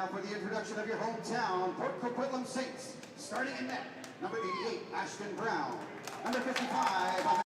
now for the introduction of your hometown, Poco Saints. Starting in net, number 88, Ashton Brown. Number 55,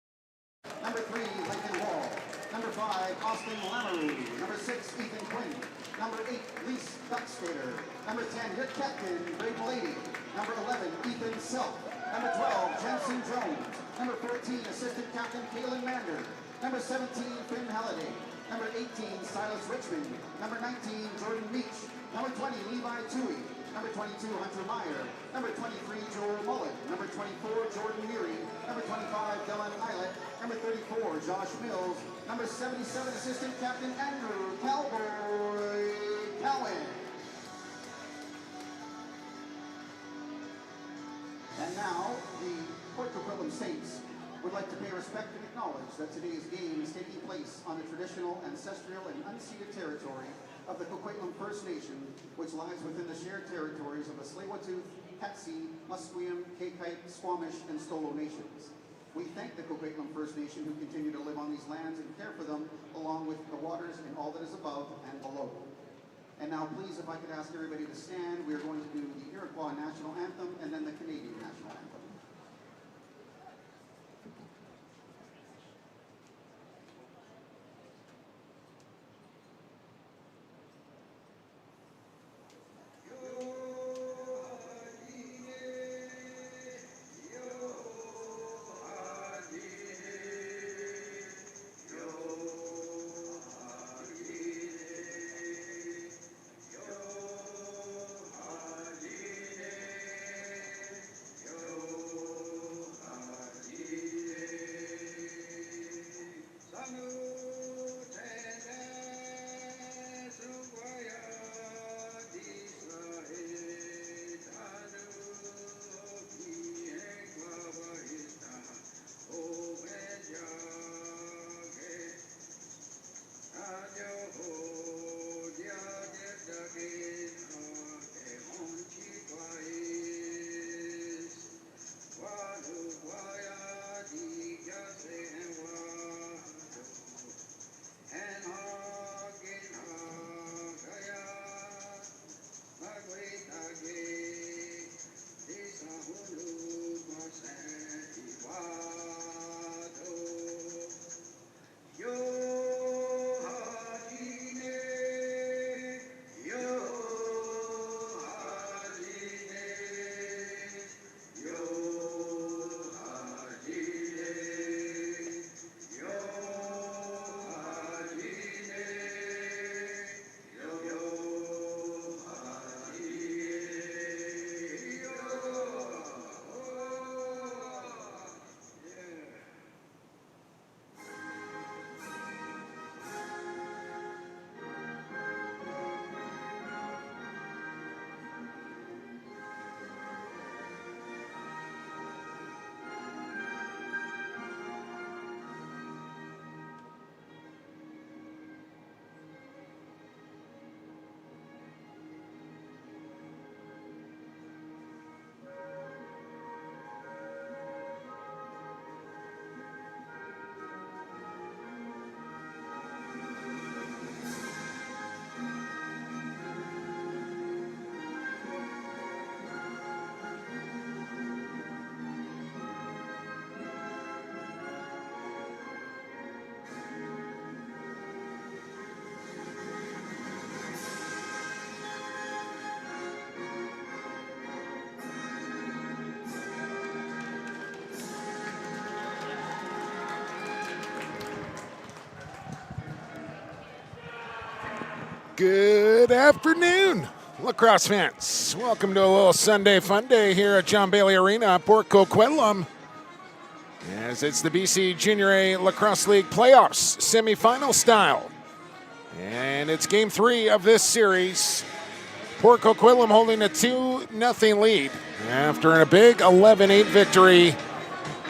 number 3, Lincoln Wall. Number 5, Austin Lamoureux. Number 6, Ethan Quinn. Number 8, Lise Duckstader. Number 10, your captain, Greg Lady. Number 11, Ethan Self. Number 12, Jensen Jones. Number 14, assistant captain, Kaylin Mander. Number 17, Finn Halliday. Number 18, Silas Richmond. Number 19, Jordan Meach. Number 20, Levi Toohey. Number 22, Hunter Meyer. Number 23, Joel Mullen. Number 24, Jordan Neary. Number 25, Dylan Eilert. Number 34, Josh Mills. Number 77, assistant captain, Andrew Cowboy Cowan. And now, the Port Coquitlam Saints would like to pay respect and acknowledge that today's game is taking place on the traditional, ancestral, and unceded territory of the Coquitlam First Nation, which lies within the shared territories of the Tsleil-Waututh, Patsy, Musqueam, Kaikai, Squamish, and Stolo nations. We thank the Coquitlam First Nation who continue to live on these lands and care for them, along with the waters and all that is above and below. And now, please, if I could ask everybody to stand, we are going to do the Iroquois National Anthem and then the Canadian National Anthem. Good afternoon, lacrosse fans. Welcome to a little Sunday fun day here at John Bailey Arena, Port Coquitlam, as it's the BC Junior A Lacrosse League playoffs, semifinal style. And it's game 3 of this series. Port Coquitlam holding a 2-0 lead after a big 11-8 victory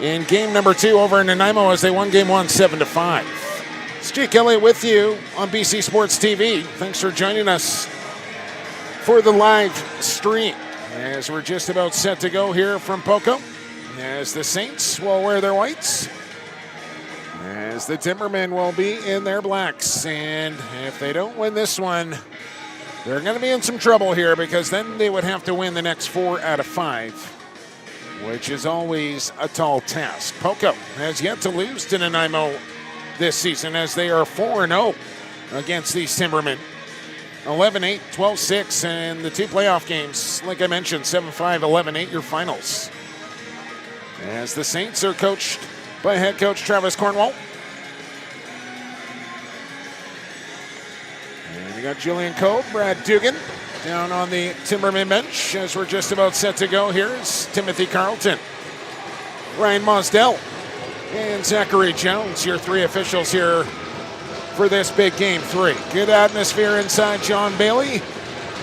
in game number 2 over in Nanaimo as they won game 1 7-5. It's Jake Elliott with you on BC Sports TV. Thanks for joining us for the live stream as we're just about set to go here from Poco, as the Saints will wear their whites, as the Timbermen will be in their blacks. And if they don't win this one, They're going to be in some trouble here because then they would have to win the next 4 out of 5, which is always a tall task. Poco has yet to lose to Nanaimo this season as they are 4-0 against these Timbermen. 11-8, 12-6, and the 2 playoff games, like I mentioned, 7-5, 11-8, your finals. As the Saints are coached by head coach Travis Cornwall. And you got Julian Coe, Brad Dugan down on the Timberman bench as we're just about set to go. Here's Timothy Carlton, Ryan Mosdell, and Zachary Jones, your 3 officials here for this big game 3. Good atmosphere inside John Bailey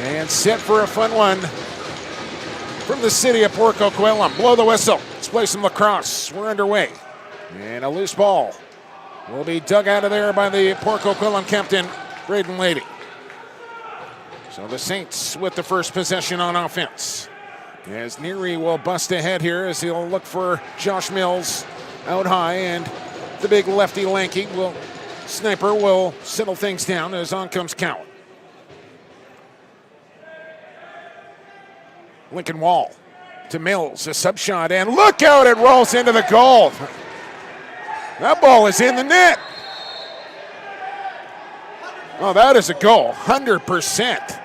and set for a fun one from the city of Port Coquitlam. Blow the whistle. Let's play some lacrosse. We're underway. And a loose ball will be dug out of there by the Port Coquitlam captain, Braden Lady. So the Saints with the first possession on offense. As Neary will bust ahead here as he'll look for Josh Mills out high, and the big lefty lanky sniper will settle things down as on comes Cowan. Lincoln Wall to Mills, a sub shot, and look out, it rolls into the goal. That ball is in the net. Oh, that is a goal, 100%.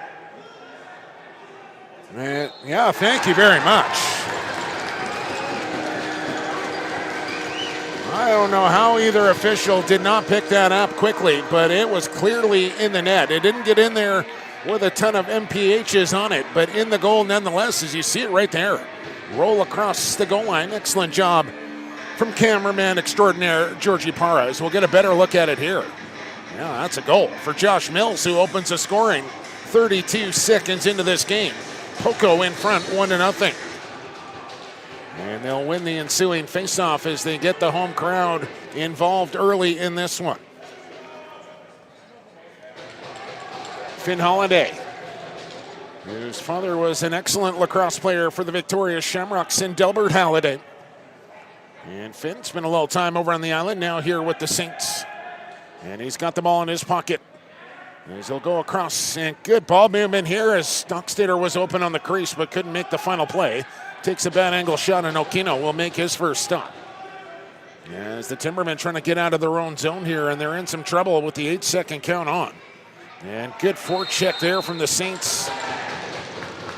Yeah, thank you very much. I don't know how either official did not pick that up quickly, but it was clearly in the net. It didn't get in there with a ton of MPHs on it, but in the goal nonetheless, as you see it right there. Roll across the goal line. Excellent job from cameraman extraordinaire Georgie Parras. We'll get a better look at it here. Yeah, that's a goal for Josh Mills, who opens the scoring 32 seconds into this game. Poco in front, 1-0. And they'll win the ensuing faceoff as they get the home crowd involved early in this one. Finn Holiday, whose father was an excellent lacrosse player for the victorious Shamrocks, in Delbert Holiday. And Finn spent a little time over on the island, now here with the Saints. And he's got the ball in his pocket as he'll go across. And good ball movement here as Stockstader was open on the crease but couldn't make the final play. Takes a bad angle shot, and Okino will make his first stop. As the Timbermen trying to get out of their own zone here, and they're in some trouble with the 8-second count on. And good forecheck there from the Saints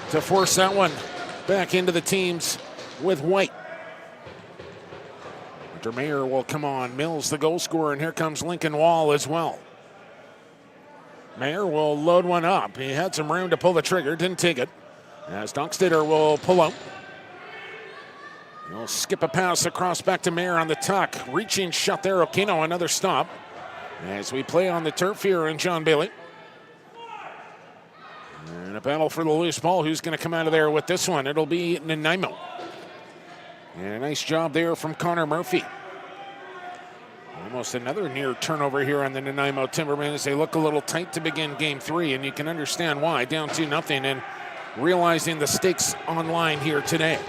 to force that one back into the teams with White. Hunter Mayer will come on. Mills the goal scorer, and here comes Lincoln Wall as well. Mayer will load one up. He had some room to pull the trigger, didn't take it. As Dockstader will pull out. He'll skip a pass across back to Mayer on the tuck. Reaching shot there, Okino, another stop. As we play on the turf here in John Bailey. And a battle for the loose ball. Who's going to come out of there with this one? It'll be Nanaimo. And a nice job there from Connor Murphy. Almost another near turnover here on the Nanaimo Timbermen as they look a little tight to begin game 3, and you can understand why. Down 2-0 and realizing the stakes on line here today.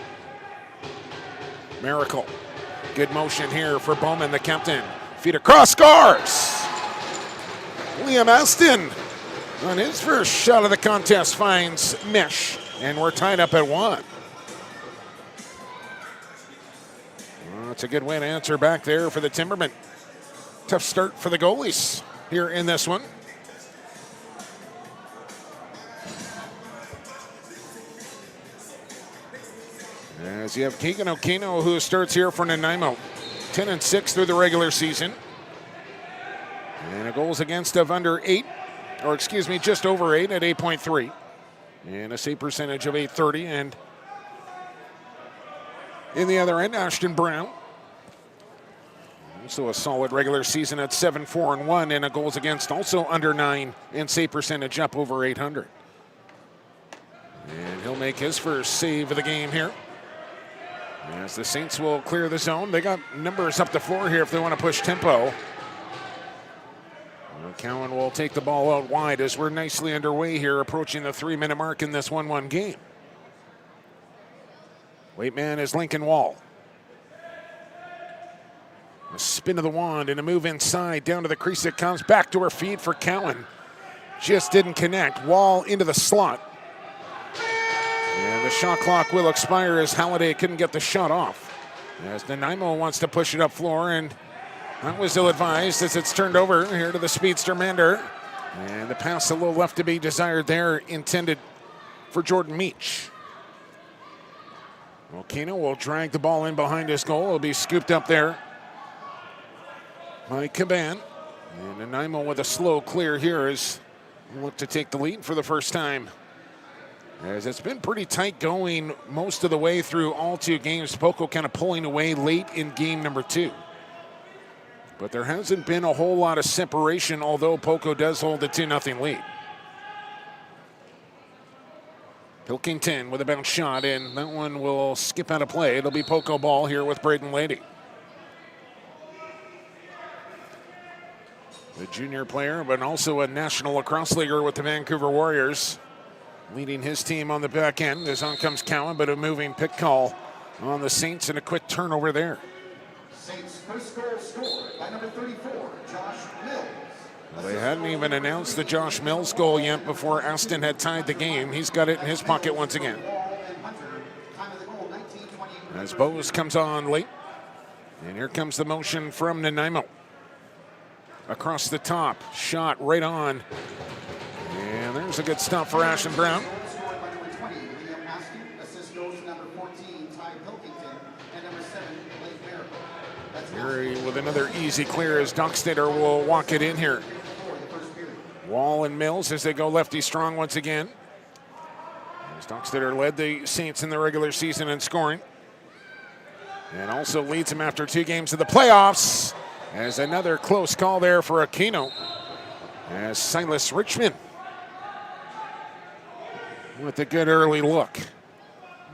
Miracle. Good motion here for Bowman, the captain. Feet across, scores! Liam Aston on his first shot of the contest finds mesh, and we're tied up at 1. Well, that's a good way to answer back there for the Timbermen. Tough start for the goalies here in this one. As you have Keegan Okino, who starts here for Nanaimo. 10-6 through the regular season. And a goals against of under 8, or excuse me, just over 8 at 8.3. And a save percentage of .830. And in the other end, Ashton Brown. Also a solid regular season at 7-4-1, and a goals against also under 9, and save percentage up over 800. And he'll make his first save of the game here. As the Saints will clear the zone. They got numbers up the floor here if they want to push tempo. Cowan will take the ball out wide as we're nicely underway here, approaching the 3-minute mark in this 1-1 game. Late man is Lincoln Wall. A spin of the wand and a move inside down to the crease. It comes back to her feet for Cowan. just didn't connect. Wall into the slot. And the shot clock will expire as Halliday couldn't get the shot off. As Nanaimo wants to push it up floor, and that was ill-advised as it's turned over here to the speedster Mander. And the pass a little left to be desired there, intended for Jordan Meach. Okino will drag the ball in behind his goal. It'll be scooped up there by Caban. And Nanaimo with a slow clear here as look to take the lead for the first time. As it's been pretty tight going most of the way through all two games. Poco kind of pulling away late in game number 2. But there hasn't been a whole lot of separation, although Poco does hold a 2-0 lead. Pilkington with a bounce shot, and that one will skip out of play. It'll be Poco ball here with Braden Lady. The junior player, but also a national lacrosse leaguer with the Vancouver Warriors, leading his team on the back end. As on comes Cowan, but a moving pick call on the Saints and a quick turnover there. Saints first goal scored by number 34, Josh Mills. Well, they hadn't even announced the Josh Mills goal yet before Aston had tied the game. He's got it in his pocket once again. As Bose comes on late. And here comes the motion from Nanaimo. Across the top, shot right on. And there's a good stop for Ashton Brown. Here with another easy clear as Dockstader will walk it in here. Wall and Mills as they go lefty strong once again. As Dockstader led the Saints in the regular season in scoring. And also leads them after 2 games of the playoffs. As another close call there for Aquino. As Silas Richmond with a good early look.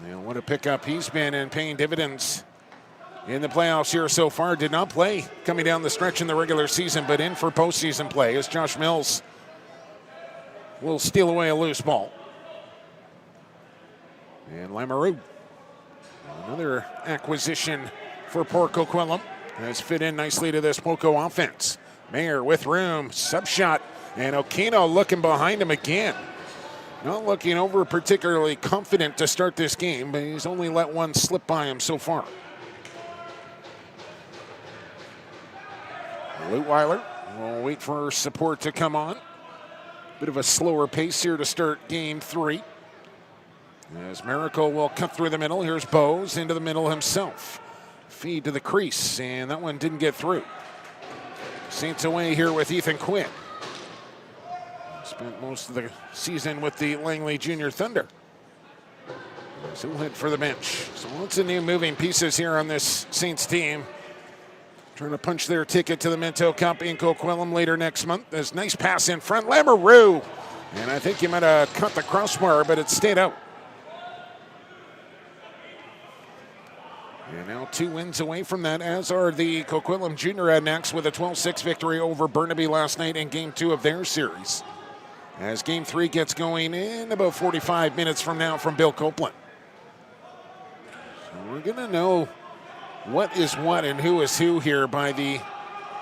And what a pickup he's been and paying dividends in the playoffs here so far. Did not play coming down the stretch in the regular season, but in for postseason play as Josh Mills will steal away a loose ball. And Lamoureux, another acquisition for Port Coquitlam, has fit in nicely to this Poco offense. Mayer with room, sub shot, and Okino looking behind him again. Not looking over particularly confident to start this game, but he's only let one slip by him so far. Leutweiler will wait for support to come on. Bit of a slower pace here to start game 3. As Miracle will cut through the middle. Here's Bose into the middle himself. Feed to the crease, and that one didn't get through. Saints away here with Ethan Quinn. Spent most of the season with the Langley Junior Thunder. So he'll head for the bench. So lots of new moving pieces here on this Saints team. Trying to punch their ticket to the Minto Cup in Coquitlam later next month. There's a nice pass in front. Lamoureux. And I think he might have cut the crossbar, but it stayed out. And now 2 wins away from that, as are the Coquitlam Junior Rednecks with a 12-6 victory over Burnaby last night in Game 2 of their series. As Game 3 gets going in about 45 minutes from now from Bill Copeland. So we're going to know what is what and who is who here by the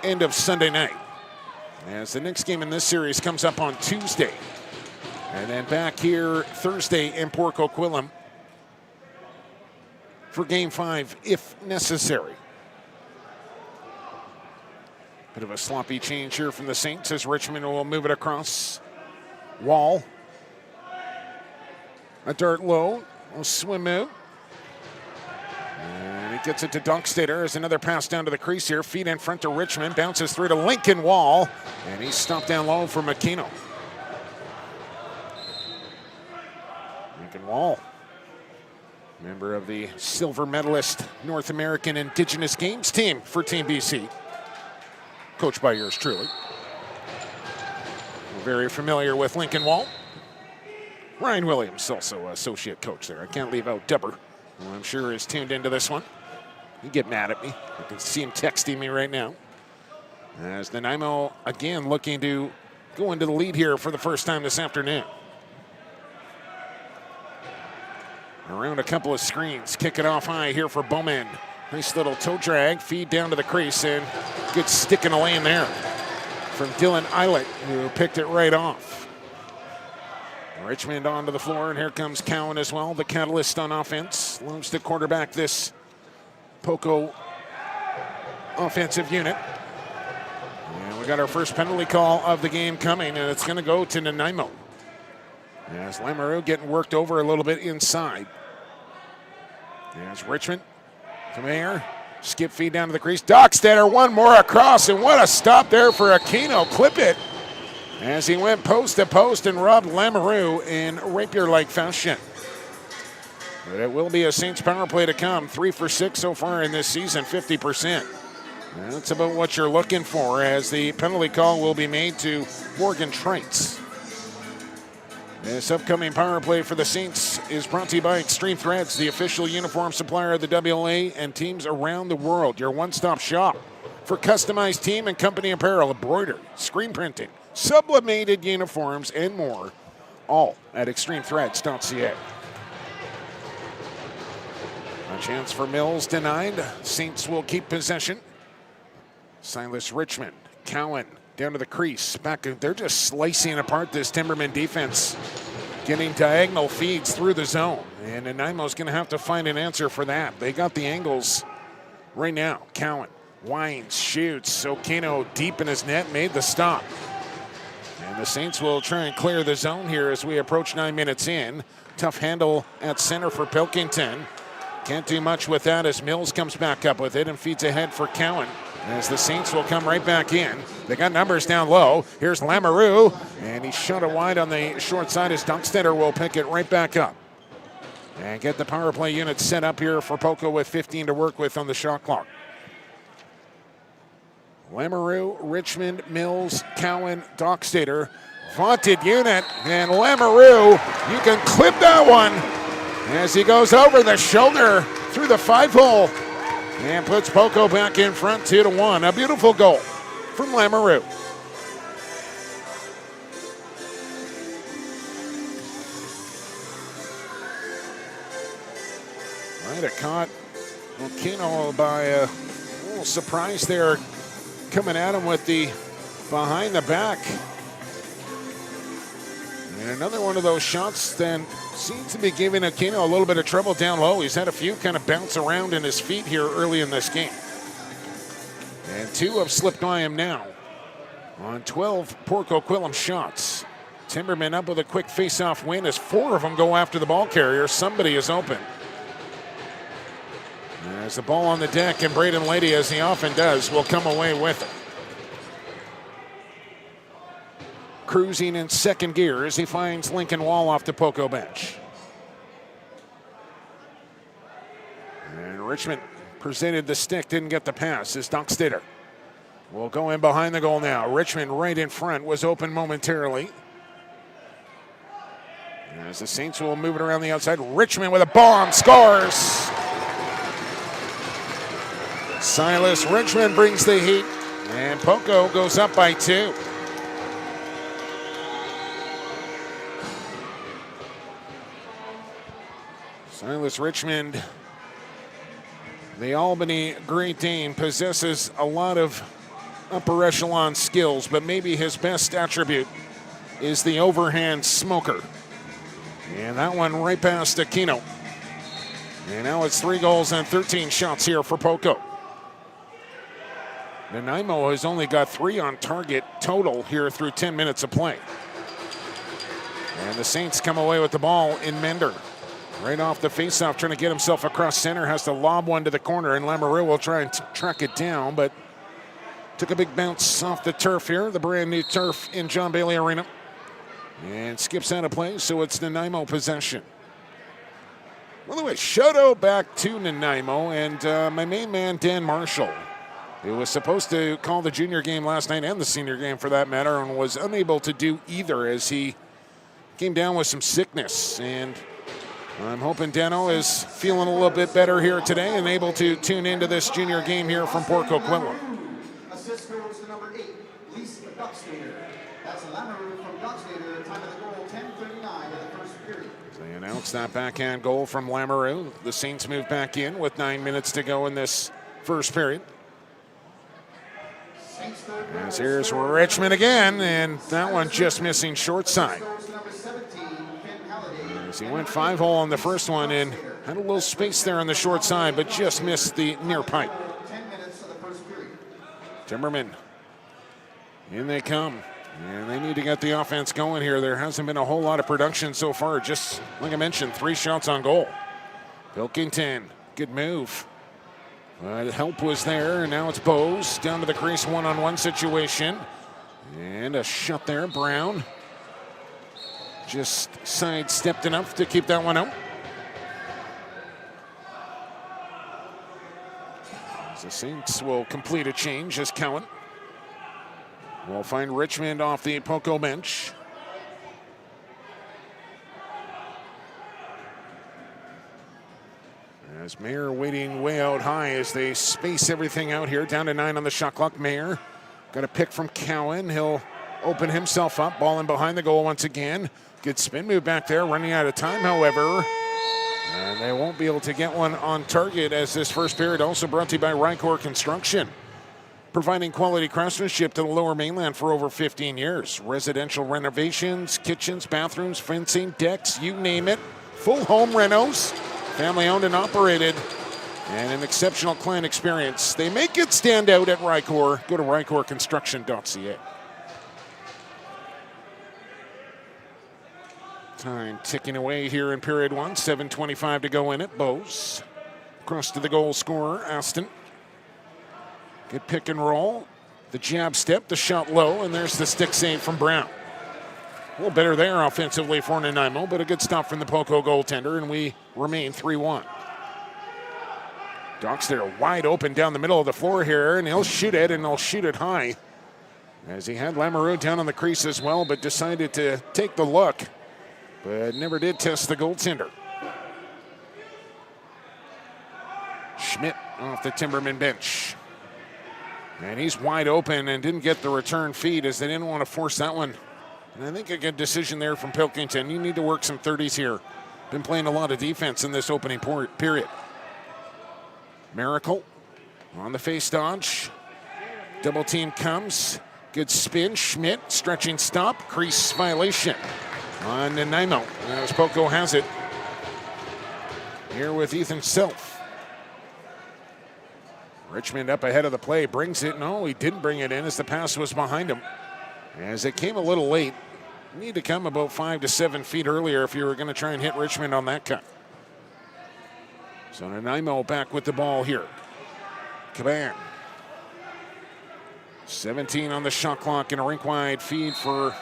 end of Sunday night. As the next game in this series comes up on Tuesday. And then back here Thursday in Port Coquitlam for Game 5 if necessary. Bit of a sloppy change here from the Saints as Richmond will move it across. Wall. A dart low. A swim move. And he gets it to Dockstader as another pass down to the crease here. Feet in front to Richmond. Bounces through to Lincoln Wall. And he's stopped down low for McKeno. Lincoln Wall, member of the silver medalist North American Indigenous Games team for Team BC. Coached by yours truly. We're very familiar with Lincoln Wall. Ryan Williams, also associate coach there. I can't leave out Dubber, who I'm sure is tuned into this one. He'd get mad at me. I can see him texting me right now. As Nanaimo again looking to go into the lead here for the first time this afternoon. Around a couple of screens, kick it off high here for Bowman. Nice little toe drag, feed down to the crease, and good stick in the lane there from Dylan Eilert, who picked it right off. Richmond onto the floor, and here comes Cowan as well, the catalyst on offense. Loves to quarterback this Poco offensive unit. And we got our first penalty call of the game coming, and it's going to go to Nanaimo. As Lamoureux getting worked over a little bit inside. There's Richmond. Come here. Skip feed down to the crease. Dockstetter, one more across, and what a stop there for Aquino. Clip it as he went post to post and robbed Lamoureux in rapier-like fashion. But it will be a Saints power play to come. 3 for 6 so far in this season, 50%. That's about what you're looking for, as the penalty call will be made to Morgan Trites. This upcoming power play for the Saints is brought to you by Extreme Threads, the official uniform supplier of the WLA and teams around the world. Your one-stop shop for customized team and company apparel, embroidery, screen printing, sublimated uniforms, and more, all at extremethreads.ca. A chance for Mills denied. Saints will keep possession. Silas Richmond, Cowan down to the crease. Back, they're just slicing apart this Timbermen defense, getting diagonal feeds through the zone. And Nanaimo's going to have to find an answer for that. They got the angles right now. Cowan winds, shoots. Okino deep in his net, made the stop. And the Saints will try and clear the zone here as we approach 9 minutes in. Tough handle at center for Pilkington. Can't do much with that as Mills comes back up with it and feeds ahead for Cowan. As the Saints will come right back in. They got numbers down low. Here's Lamoureux, and he shot it wide on the short side as Dockstetter will pick it right back up. And get the power play unit set up here for Poco with 15 to work with on the shot clock. Lamoureux, Richmond, Mills, Cowan, Dockstetter. Vaunted unit, and Lamoureux, you can clip that one as he goes over the shoulder through the 5-hole. And puts Poco back in front, 2-1. A beautiful goal from Lamoureux. Might have caught Okino by a little surprise there, coming at him with the behind the back. And another one of those shots then seems to be giving Aquino a little bit of trouble down low. He's had a few kind of bounce around in his feet here early in this game. And 2 have slipped by him now on 12 Port Coquitlam shots. Timbermen up with a quick face-off win as 4 of them go after the ball carrier. Somebody is open. There's the ball on the deck, and Braden Lady, as he often does, will come away with it. Cruising in second gear as he finds Lincoln Wall off the Poco bench. And Richmond presented the stick, didn't get the pass as Dockstetter will go in behind the goal now. Richmond right in front, was open momentarily. As the Saints will move it around the outside. Richmond with a bomb, scores! Silas Richmond brings the heat, and Poco goes up by 2. Silas Richmond, the Albany Great Dane, possesses a lot of upper echelon skills, but maybe his best attribute is the overhand smoker. And that one right past Aquino. And now it's 3 goals and 13 shots here for Poco. Nanaimo has only got 3 on target total here through 10 minutes of play. And the Saints come away with the ball in Mender. Right off the faceoff, trying to get himself across center, has to lob one to the corner, and Lamoureux will try and track it down, but took a big bounce off the turf here, the brand new turf in John Bailey Arena, and skips out of play, so it's Nanaimo possession. Well, anyway, shutout back to Nanaimo, and my main man, Dan Marshall, who was supposed to call the junior game last night and the senior game for that matter, and was unable to do either as he came down with some sickness, and I'm hoping Dano is feeling a little bit better here today and able to tune into this junior game here from Port Coquitlam. Assist goes to number 8, Lisa Dockstetter. That's Lamoureux from Dockstetter. Time of the goal, 10:39 in the first period. They announced that backhand goal from Lamoureux. The Saints move back in with 9 minutes to go in this first period. As here's Richmond again, and that one just missing short side. As he went 5-hole on the first one and had a little space there on the short side, but just missed the near pipe. 10 minutes of the first period. Timbermen, in they come. And they need to get the offense going here. There hasn't been a whole lot of production so far. Just, like I mentioned, 3 shots on goal. Pilkington, good move. Help was there, and now it's Bose down to the crease, one-on-one situation. And a shot there, Brown. Just sidestepped enough to keep that one out. The Saints will complete a change as Cowan will find Richmond off the Poco bench. As Mayer waiting way out high as they space everything out here. Down to 9 on the shot clock. Mayer got a pick from Cowan. He'll open himself up. Ball in behind the goal once again. Good spin move back there. Running out of time, however. And they won't be able to get one on target as this first period also brought to you by Rycor Construction. Providing quality craftsmanship to the Lower Mainland for over 15 years. Residential renovations, kitchens, bathrooms, fencing, decks, you name it. Full home renos, family owned and operated, and an exceptional client experience. They make it stand out at Rycor. Go to rycorconstruction.ca. Time ticking away here in period 1. 7:25 to go in it. Bose. Across to the goal scorer, Aston. Good pick and roll. The jab step, the shot low, and there's the stick save from Brown. A little better there offensively for Nanaimo, but a good stop from the Poco goaltender, and we remain 3-1. Doc's there wide open down the middle of the floor here, and he'll shoot it, and he'll shoot it high. As he had Lamoureux down on the crease as well, but decided to take the look, but never did test the goaltender. Schmidt off the Timbermen bench. And he's wide open and didn't get the return feed as they didn't want to force that one. And I think a good decision there from Pilkington. You need to work some 30s here. Been playing a lot of defense in this opening period. Miracle on the face dodge. Double team comes. Good spin. Schmidt stretching stop. Crease violation on Nanaimo. As Poco has it here with Ethan Self. Richmond up ahead of the play, brings it. No, he didn't bring it in as the pass was behind him. As it came a little late. You need to come about 5 to 7 feet earlier if you were going to try and hit Richmond on that cut. So Nanaimo back with the ball here. Caban. 17 on the shot clock and a rink-wide feed for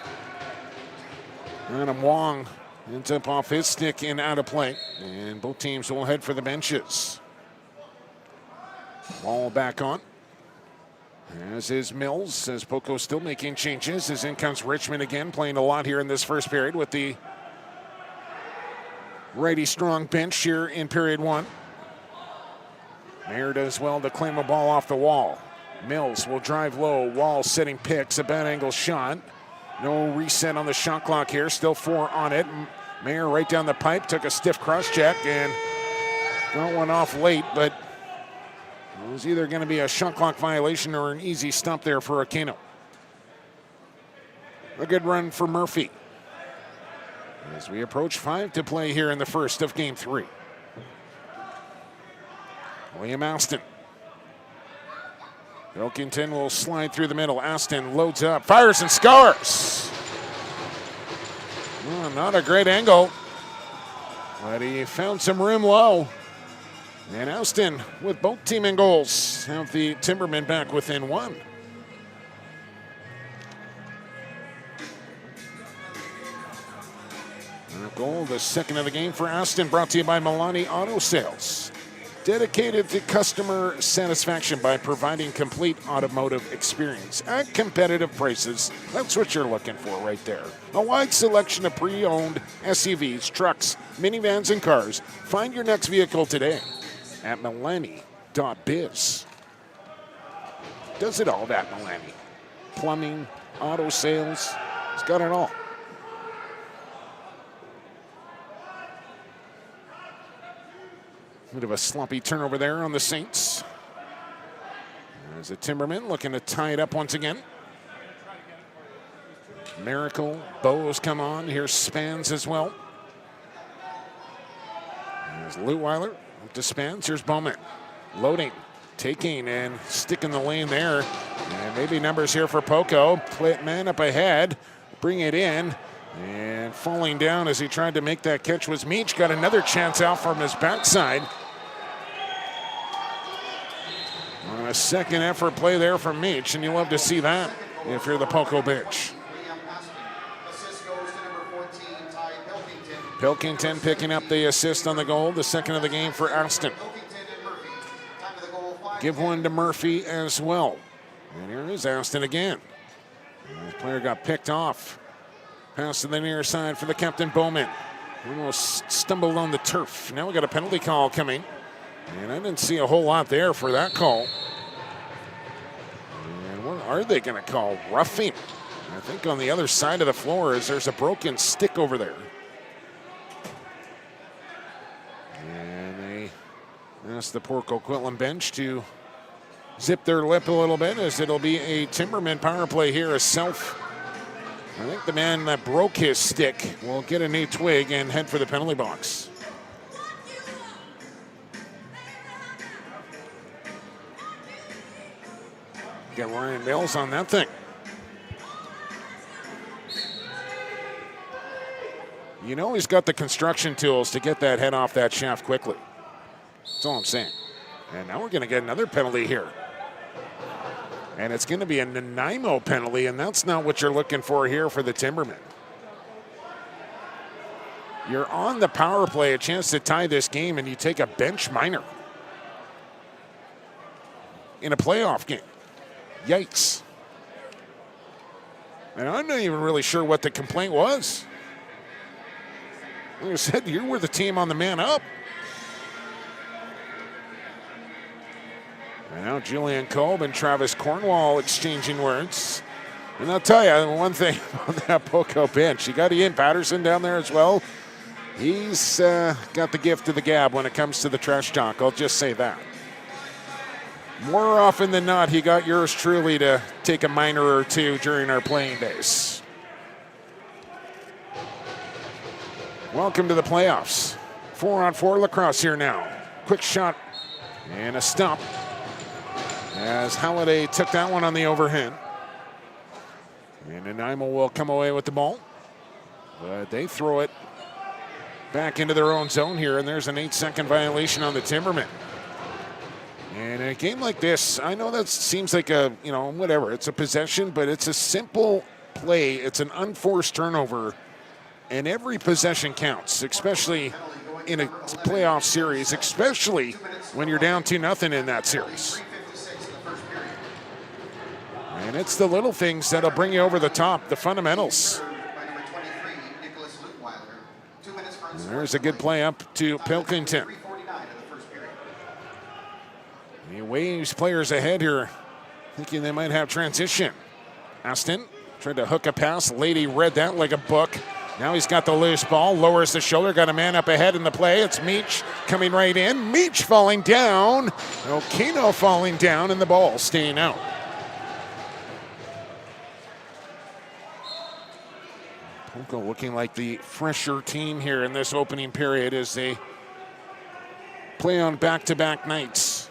Adam Wong. Ends up off his stick and out of play. And both teams will head for the benches. Ball back on. As is Mills, as Poco still making changes. As in comes Richmond again, playing a lot here in this first period with the righty strong bench here in period 1. Mayer does well to claim a ball off the wall. Mills will drive low. Wall setting picks, a bad angle shot. No reset on the shot clock here. Still 4 on it. Mayer right down the pipe, took a stiff cross check and got one off late, but it was either going to be a shot clock violation or an easy stop there for Aquino. A good run for Murphy as we approach 5 to play here in the first of game 3. William Aston. Pilkington will slide through the middle. Aston loads up, fires and scores. Well, not a great angle, but he found some room low. And Austin with both teaming goals have the Timbermen back within 1. And a goal, the second of the game for Austin, brought to you by Milani Auto Sales. Dedicated to customer satisfaction by providing complete automotive experience at competitive prices. That's what you're looking for right there. A wide selection of pre-owned SUVs, trucks, minivans, and cars. Find your next vehicle today at Milani.biz. Does it all, that Milani. Plumbing, auto sales, it's got it all. Bit of a sloppy turnover there on the Saints. There's a Timberman looking to tie it up once again. Miracle, Bose come on. Here's Spans as well. There's Leutwiler to Spence. Here's Bowman. Loading, taking, and sticking the lane there. And maybe numbers here for Poco. Man up ahead. Bring it in. And falling down as he tried to make that catch was Meach. Got another chance out from his backside. On a second effort play there from Meach, and you love to see that if you're the Poco bench. Pilkington picking up the assist on the goal, the second of the game for Aston. Give one to Murphy as well. And here is Aston again. And the player got picked off. Pass to the near side for the captain Bowman. Almost stumbled on the turf. Now we got a penalty call coming. And I didn't see a whole lot there for that call. And what are they going to call? Roughing. I think on the other side of the floor is there's a broken stick over there. And they ask the Port Coquitlam bench to zip their lip a little bit as it'll be a Timbermen power play here. A self. I think the man that broke his stick will get a new twig and head for the penalty box. Get Ryan Mills on that thing. You know he's got the construction tools to get that head off that shaft quickly. That's all I'm saying. And now we're going to get another penalty here. And it's going to be a Nanaimo penalty, and that's not what you're looking for here for the Timbermen. You're on the power play, a chance to tie this game, and you take a bench minor in a playoff game. Yikes. And I'm not even really sure what the complaint was. Like I said, you were the team on the man up. And now Julian Kolb and Travis Cornwall exchanging words. And I'll tell you one thing on that Poco bench. You got Ian Patterson down there as well. He's got the gift of the gab when it comes to the trash talk. I'll just say that. More often than not, he got yours truly to take a minor or two during our playing days. Welcome to the playoffs. 4-on-4 lacrosse here now. Quick shot and a stop as Halliday took that one on the overhand. And Nanaimo will come away with the ball. But they throw it back into their own zone here, and there's an 8-second violation on the Timbermen. And in a game like this, I know that seems like a, whatever. It's a possession, but it's a simple play. It's an unforced turnover. And every possession counts, especially in a playoff series, especially when you're down 2-0 in that series. And it's the little things that'll bring you over the top, the fundamentals. And there's a good play up to Pilkington. He waves players ahead here, thinking they might have transition. Aston tried to hook a pass. Lady read that like a book. Now he's got the loose ball, lowers the shoulder, got a man up ahead in the play. It's Meach coming right in. Meach falling down. Okino falling down, and the ball staying out. Poco looking like the fresher team here in this opening period as they play on back-to-back nights.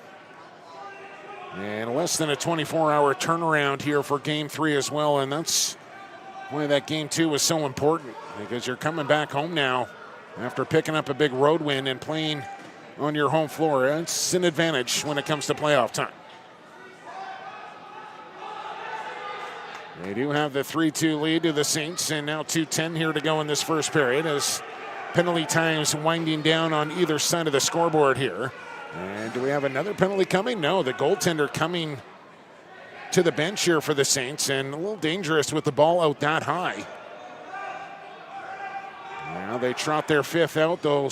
And less than a 24-hour turnaround here for Game 3 as well, and that's why that Game 2 was so important, because you're coming back home now after picking up a big road win and playing on your home floor. It's an advantage when it comes to playoff time. They do have the 3-2 lead to the Saints, and now 2:10 here to go in this first period as penalty times winding down on either side of the scoreboard here. And do we have another penalty coming? No, the goaltender coming to the bench here for the Saints, and a little dangerous with the ball out that high. Now they trot their fifth out. They'll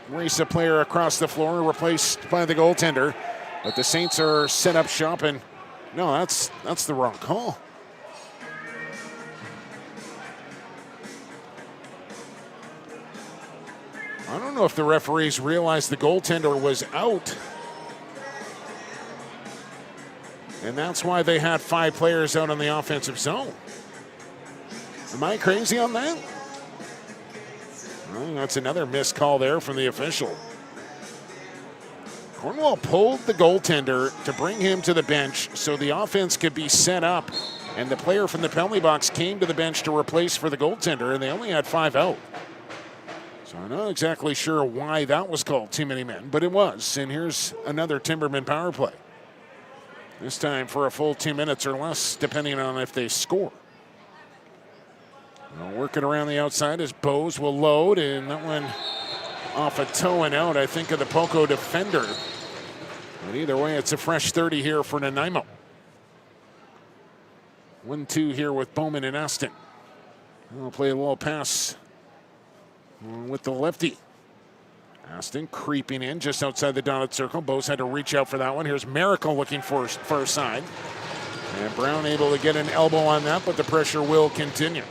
race a player across the floor, replaced by the goaltender. But the Saints are set up shop, and no, that's the wrong call. I don't know if the referees realized the goaltender was out. And that's why they had 5 players out on the offensive zone. Am I crazy on that? Well, that's another missed call there from the official. Cornwall pulled the goaltender to bring him to the bench so the offense could be set up, and the player from the penalty box came to the bench to replace for the goaltender, and they only had 5 out. So I'm not exactly sure why that was called too many men, but it was. And here's another Timbermen power play. This time for a full 2 minutes or less, depending on if they score. Well, working around the outside as Bose will load, and that one off a toe and out, I think, of the Poco defender. But either way, it's a fresh 30 here for Nanaimo. 1-2 here with Bowman and Aston. We'll play a little pass with the lefty. Aston creeping in just outside the dotted circle. Bose had to reach out for that one. Here's Miracle looking for a side. And Brown able to get an elbow on that, but the pressure will continue.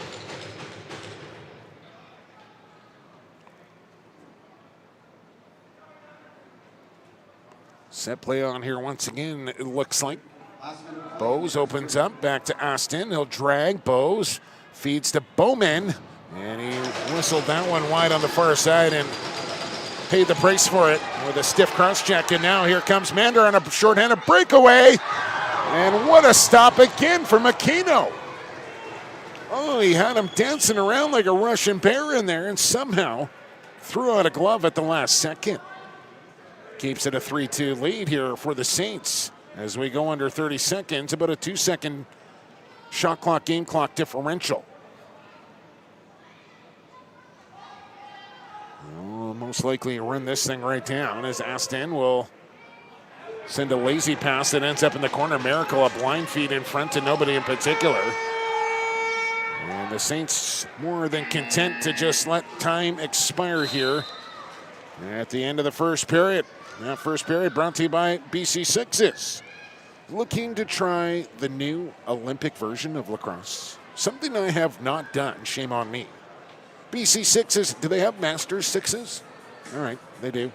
Set play on here once again, it looks like. Bose opens up, back to Aston. He'll drag. Bose feeds to Bowman. And he whistled that one wide on the far side and paid the price for it with a stiff cross check. And now here comes Mander on a shorthanded breakaway. And what a stop again for Makino. Oh, he had him dancing around like a Russian bear in there and somehow threw out a glove at the last second. Keeps it a 3-2 lead here for the Saints as we go under 30 seconds, about a 2-second shot clock, game clock differential. We'll most likely run this thing right down as Aston will send a lazy pass that ends up in the corner. Miracle, a blind feed in front to nobody in particular. And the Saints more than content to just let time expire here at the end of the first period. That first period brought to you by BC Sixes. Looking to try the new Olympic version of lacrosse. Something I have not done, shame on me. BC Sixes, do they have Masters Sixes? All right, they do.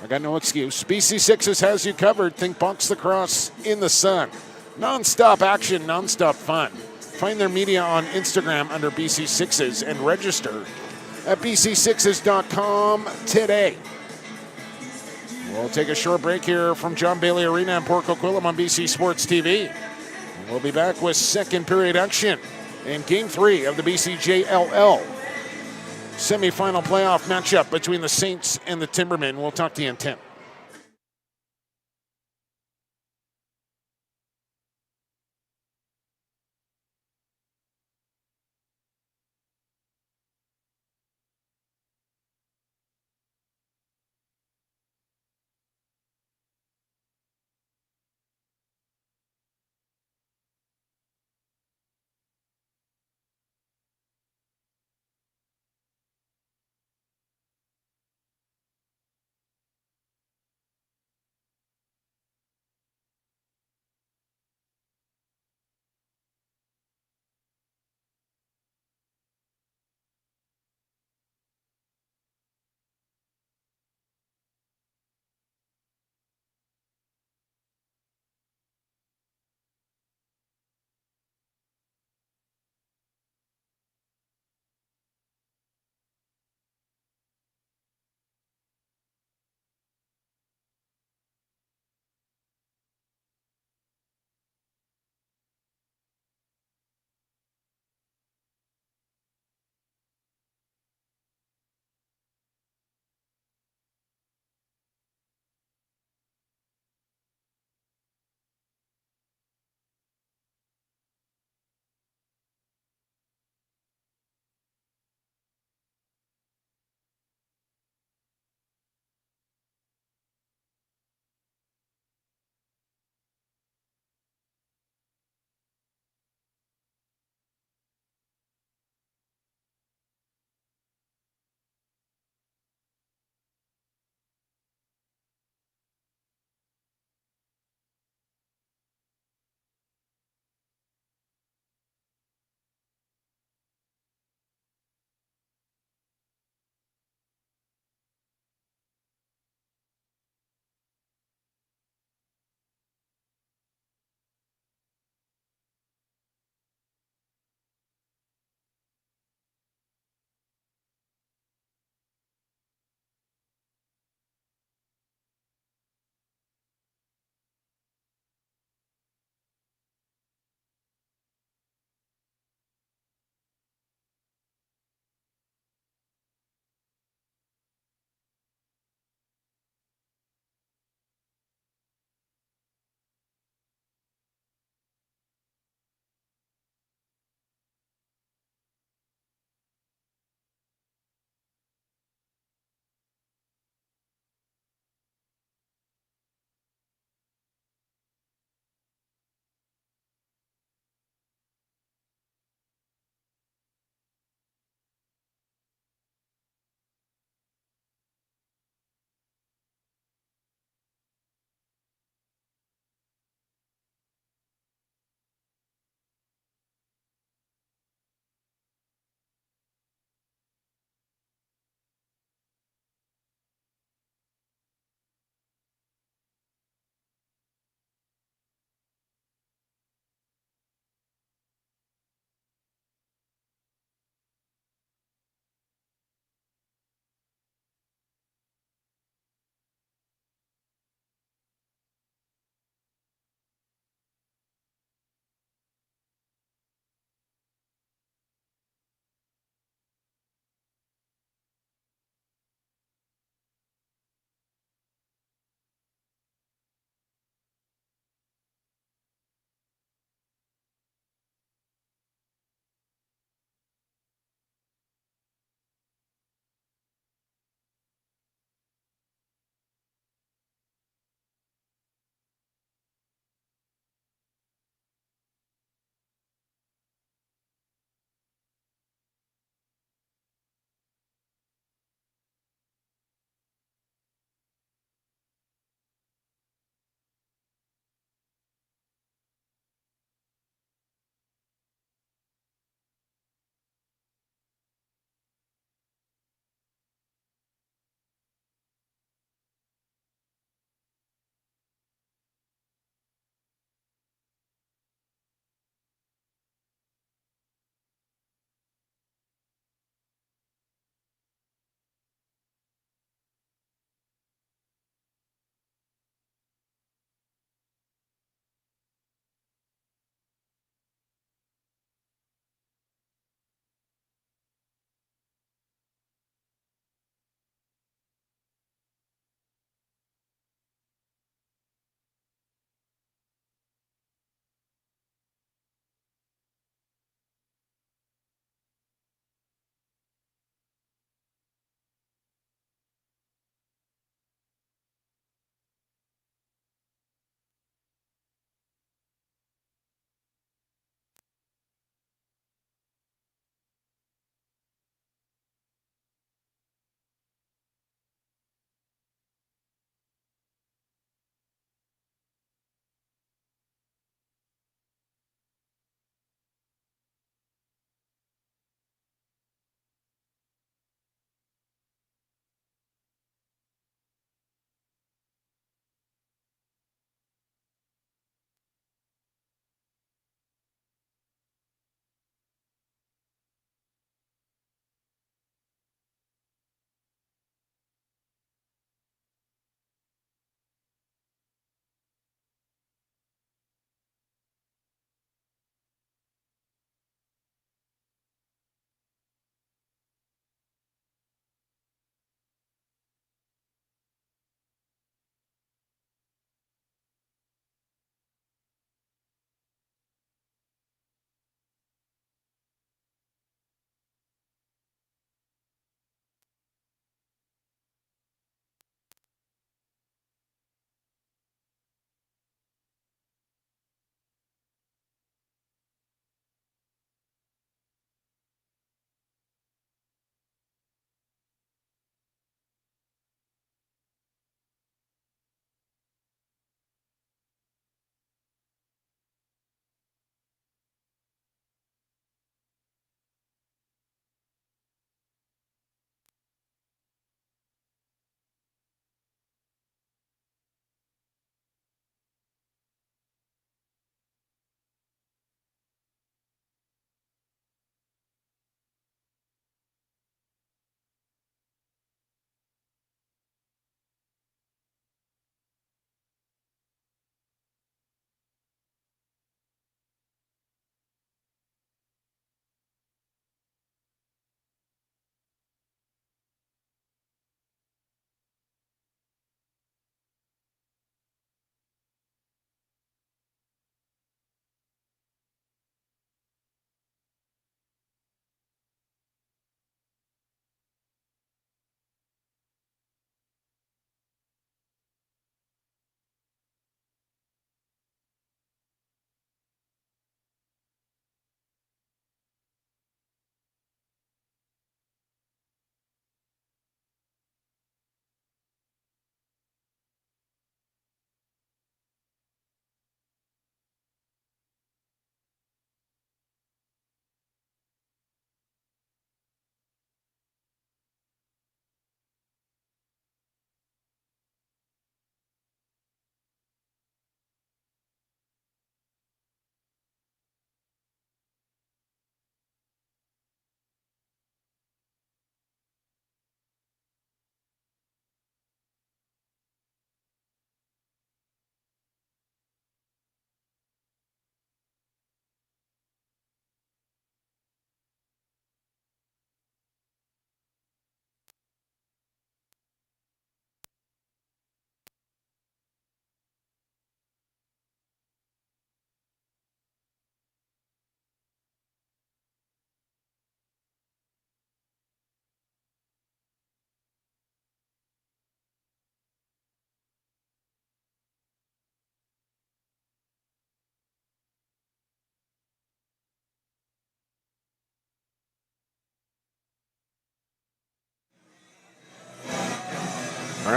I got no excuse. BC Sixes has you covered. Think box lacrosse in the sun. Non-stop action, non-stop fun. Find their media on Instagram under BC Sixes and register at bcsixes.com today. We'll take a short break here from John Bailey Arena in Port Coquitlam on BC Sports TV. And we'll be back with second period action in Game 3 of the BCJALL semifinal playoff matchup between the Saints and the Timbermen. We'll talk to you in 10.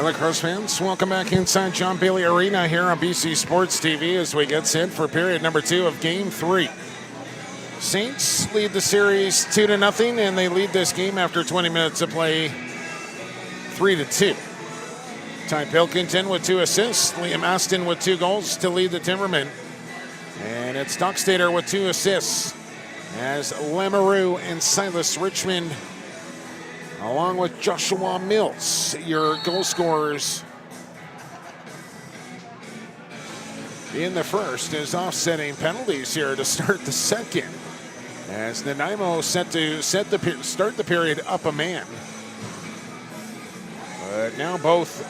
lacrosse fans, welcome back inside John Bailey Arena here on BC Sports TV as we get set for period number 2 of Game 3. Saints lead the series 2-0, and they lead this game after 20 minutes of play 3-2. Ty Pilkington with 2 assists, Liam Aston with 2 goals to lead the Timbermen. And it's Dockstader with 2 assists as Lamoureux and Silas Richmond, along with Joshua Mills, your goal scorers in the first, is offsetting penalties here to start the second, as Nanaimo set to start the period up a man. But now both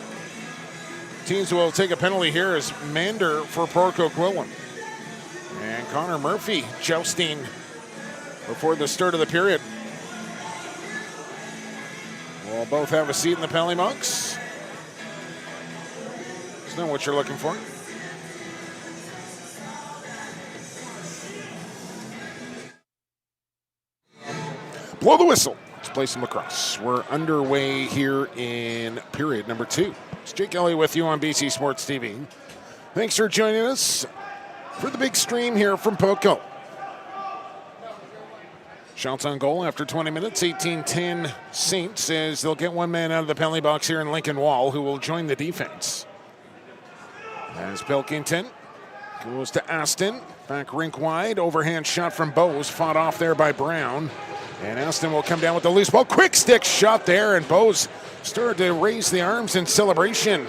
teams will take a penalty here as Mander for Poco and Connor Murphy jousting before the start of the period. We'll both have a seat in the penalty box. Isn't that what you're looking for? Blow the whistle. Let's play some lacrosse. We're underway here in period number 2. It's Jake Elliott with you on BC Sports TV. Thanks for joining us for the big stream here from Poco. Shots on goal after 20 minutes, 18-10 Saints, as they'll get one man out of the penalty box here in Lincoln Wall, who will join the defense. As Pilkington goes to Aston, back rink wide, overhand shot from Bose, fought off there by Brown. And Aston will come down with the loose ball. Quick stick shot there, and Bose started to raise the arms in celebration.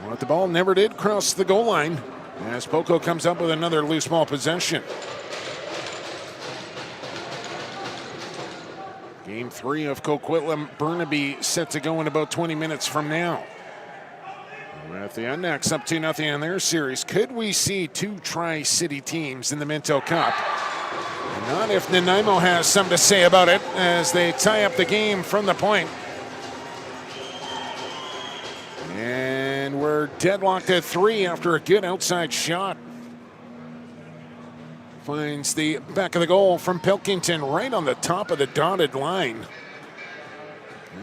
But the ball never did cross the goal line, as Poco comes up with another loose ball possession. Game 3 of Coquitlam Burnaby set to go in about 20 minutes from now. With the Unnecks up 2-0 in their series, could we see 2 Tri-City teams in the Minto Cup? Not if Nanaimo has something to say about it, as they tie up the game from the point. And we're deadlocked at 3 after a good outside shot. Finds the back of the goal from Pilkington right on the top of the dotted line.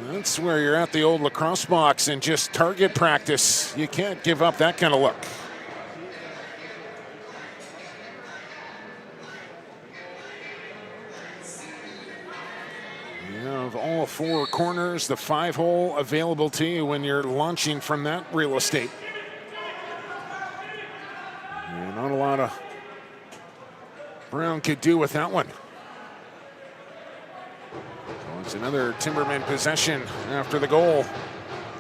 That's where you're at the old lacrosse box and just target practice. You can't give up that kind of look. You have all 4 corners, the 5-hole available to you when you're launching from that real estate. And not a lot of Brown could do with that one. So it's another Timbermen possession after the goal.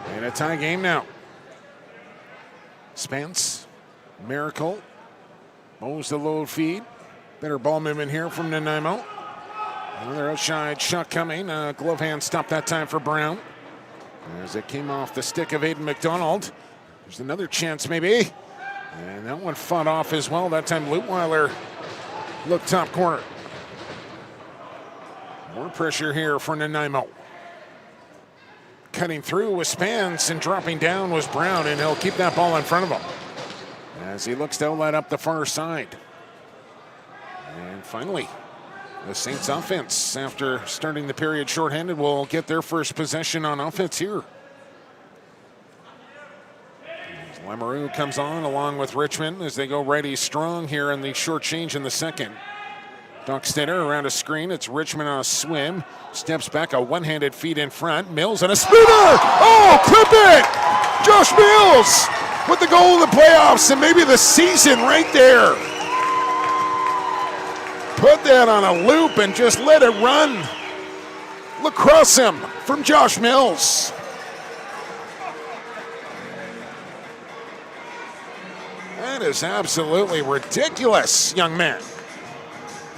And a tie game now. Spence, Miracle, mows the low feed. Better ball movement here from Nanaimo. Another outside shot coming. Glove hand stop that time for Brown, as it came off the stick of Aiden McDonald. There's another chance maybe. And that one fought off as well. That time Lutweiler looked top corner. More pressure here for Nanaimo. Cutting through with Spence, and dropping down was Brown, and he'll keep that ball in front of him as he looks to outlet up the far side. And finally, the Saints offense, after starting the period shorthanded, will get their first possession on offense here. Lamoureux comes on along with Richmond as they go righty strong here in the short change in the second. Dockstader around a screen. It's Richmond on a swim. Steps back, a one-handed feed in front. Mills and a spooner! Oh, clip it! Josh Mills with the goal in the playoffs and maybe the season right there. Put that on a loop and just let it run. Lacrosse him from Josh Mills. That is absolutely ridiculous, young man.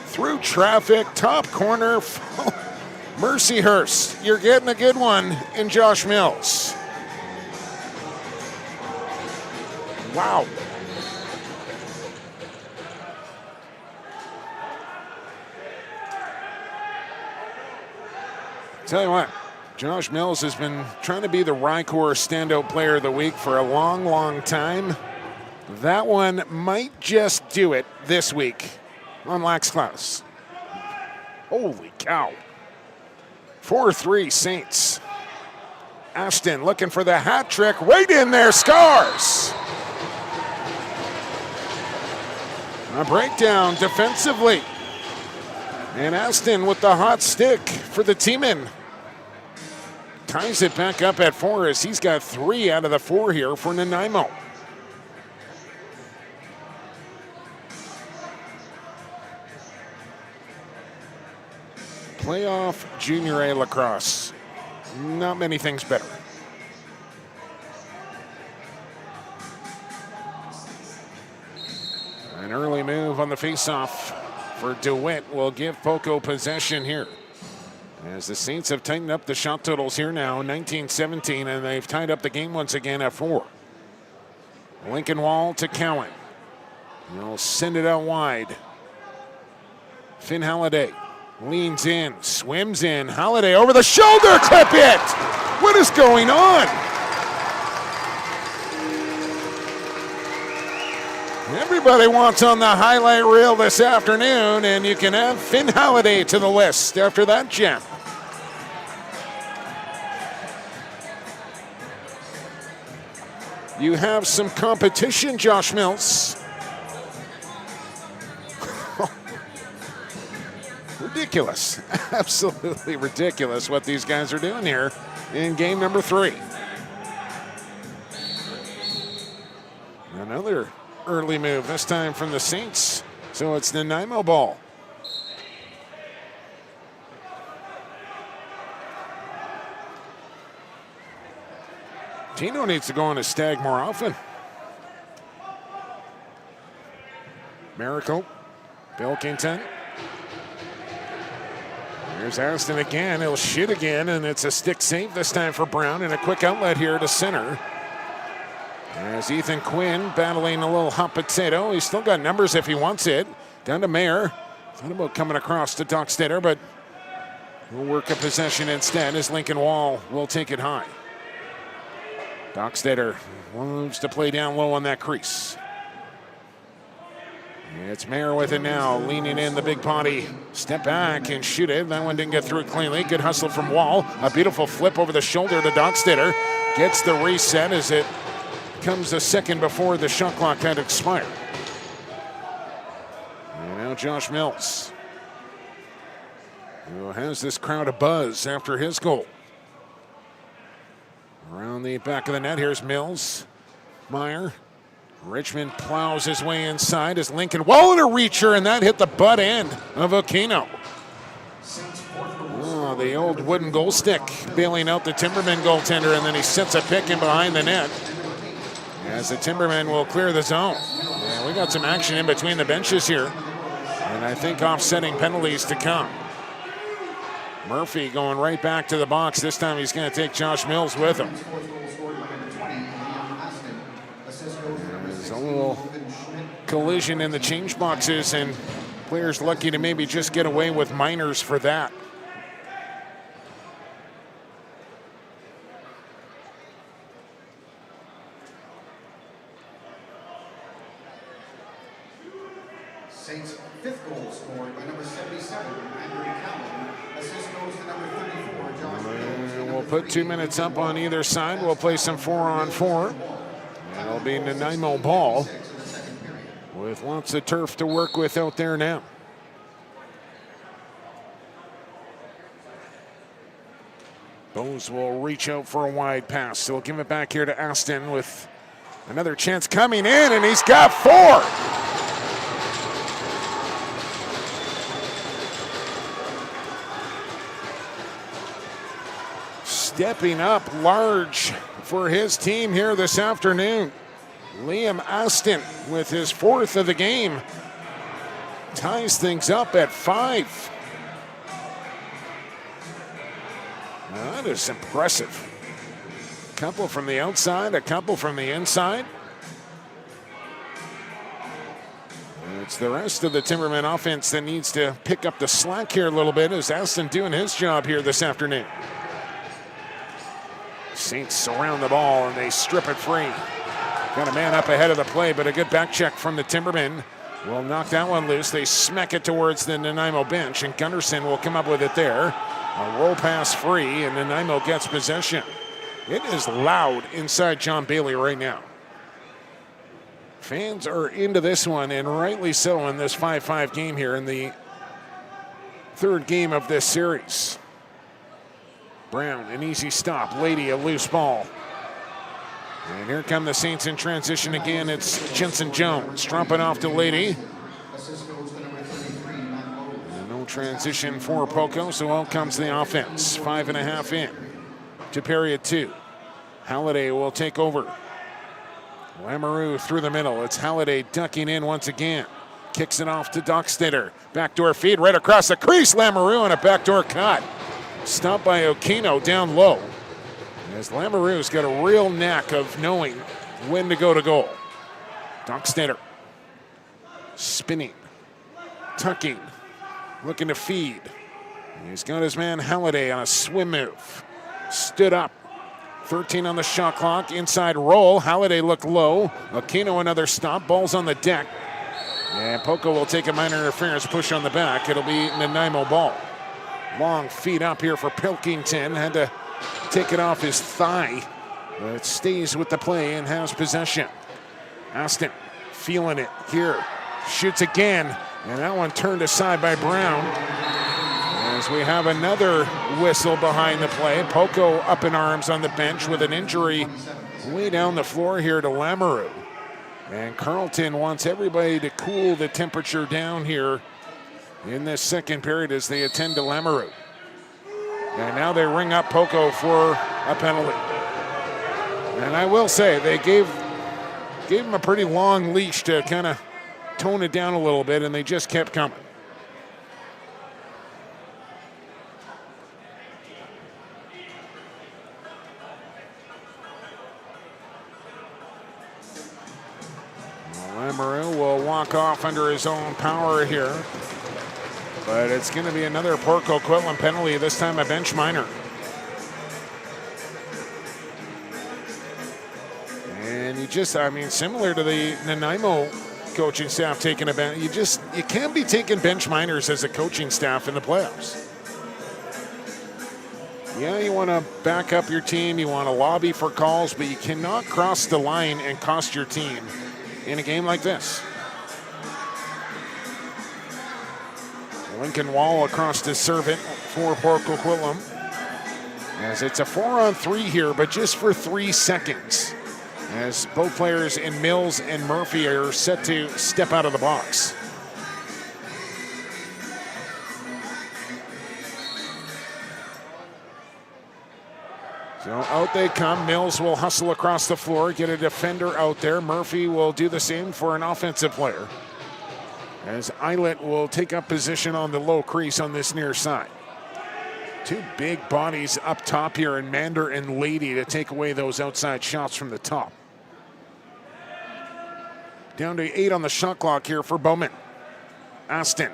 Through traffic, top corner, Mercyhurst. You're getting a good one in Josh Mills. Wow. Tell you what, Josh Mills has been trying to be the Rycor standout player of the week for a long, long time. That one might just do it this week on Lax Klaus. Holy cow. 4-3 Saints. Ashton looking for the hat trick. Right in there, scores! A breakdown defensively. And Ashton with the hot stick for the Timbermen. Ties it back up at 4 as he's got 3 out of the 4 here for Nanaimo. Playoff Junior A lacrosse. Not many things better. An early move on the faceoff for DeWitt will give Poco possession here. As the Saints have tightened up the shot totals here now, 19-17, and they've tied up the game once again at 4. Lincoln Wall to Cowan. They'll send it out wide. Finn Halliday leans in, swims in. Halliday over the shoulder, clip it! What is going on? Everybody wants on the highlight reel this afternoon, and you can add Finn Halliday to the list after that gem. You have some competition, Josh Mills. Ridiculous. Absolutely ridiculous what these guys are doing here in game number 3. Another early move, this time from the Saints. So it's Nanaimo ball. Tino needs to go on a stag more often. Miracle, Bilkington. Here's Ariston again, he'll shoot again, and it's a stick save this time for Brown, and a quick outlet here to center. As Ethan Quinn battling a little hot potato. He's still got numbers if he wants it. Down to Mayer. Thought about coming across to Dockstetter, but we'll work a possession instead as Lincoln Wall will take it high. Dockstetter moves to play down low on that crease. It's Mayer with it now, leaning in the big body. Step back and shoot it. That one didn't get through cleanly. Good hustle from Wall. A beautiful flip over the shoulder to Dockstetter. Gets the reset as it comes a second before the shot clock had expired. And now Josh Mills, who has this crowd abuzz after his goal. Around the back of the net, here's Mills. Meyer. Richmond plows his way inside as Lincoln Wall in a reacher, and that hit the butt end of Aquino. Oh, the old wooden goal stick bailing out the Timbermen goaltender, and then he sets a pick in behind the net as the Timbermen will clear the zone. Yeah, we got some action in between the benches here, and I think offsetting penalties to come. Murphy going right back to the box. This time he's going to take Josh Mills with him. There's a little collision in the change boxes, and players lucky to maybe just get away with minors for that. Saints' 5th goal scored by number 77, Andrew Callan. Assist goes to number 34, Josh Mills. We'll put 2 minutes up on either side. We'll play some 4-on-4. It'll be Nanaimo ball with lots of turf to work with out there now. Bose will reach out for a wide pass. He'll give it back here to Aston with another chance coming in, and he's got 4. Stepping up large for his team here this afternoon. Liam Aston with his 4th of the game ties things up at 5. Now that is impressive. A couple from the outside, a couple from the inside. It's the rest of the Timbermen offense that needs to pick up the slack here a little bit as Aston doing his job here this afternoon. Saints surround the ball and they strip it free. Got a man up ahead of the play, but a good back check from the Timbermen will knock that one loose. They smack it towards the Nanaimo bench, and Gunderson will come up with it there. A roll pass free, and Nanaimo gets possession. It is loud inside John Bailey right now. Fans are into this one, and rightly so, in this 5-5 game here in the third game of this series. Brown, an easy stop. Lady, a loose ball. And here come the Saints in transition again. It's Jensen Jones dropping off to Lady. And no transition for Poco, so out comes the offense. 5.5 in to period 2. Halliday will take over. Lamoureux through the middle. It's Halliday ducking in once again. Kicks it off to Dockstader. Backdoor feed right across the crease. Lamoureux on a backdoor cut. Stopped by Okino down low. As Lamoureux's got a real knack of knowing when to go to goal. Dockstader spinning, tucking, looking to feed. He's got his man Halliday on a swim move. Stood up. 13 on the shot clock. Inside roll. Halliday looked low. Okino another stop. Ball's on the deck. And Poco will take a minor interference push on the back. It'll be Nanaimo ball. Long feed up here for Pilkington. Had to take it off his thigh. But it stays with the play and has possession. Aston feeling it here. Shoots again. And that one turned aside by Brown. As we have another whistle behind the play. Poco up in arms on the bench with an injury way down the floor here to Lamoureux. And Carleton wants everybody to cool the temperature down here in this second period as they attend to Lamoureux. And now they ring up Poco for a penalty. And I will say, they gave him a pretty long leash to kind of tone it down a little bit, and they just kept coming. Lamoureux will walk off under his own power here. But it's going to be another Porco Quitlam penalty, this time a bench minor. And similar to the Nanaimo coaching staff taking a bench, you can't be taking bench minors as a coaching staff in the playoffs. Yeah, you want to back up your team, you want to lobby for calls, but you cannot cross the line and cost your team in a game like this. Lincoln Wall across to serve it for Porco Quitlam. As it's a 4-on-3 here, but just for 3 seconds. As both players in Mills and Murphy are set to step out of the box. So out they come. Mills will hustle across the floor, get a defender out there. Murphy will do the same for an offensive player. As Eilert will take up position on the low crease on this near side. 2 big bodies up top here in Mander and Lady to take away those outside shots from the top. Down to 8 on the shot clock here for Bowman. Aston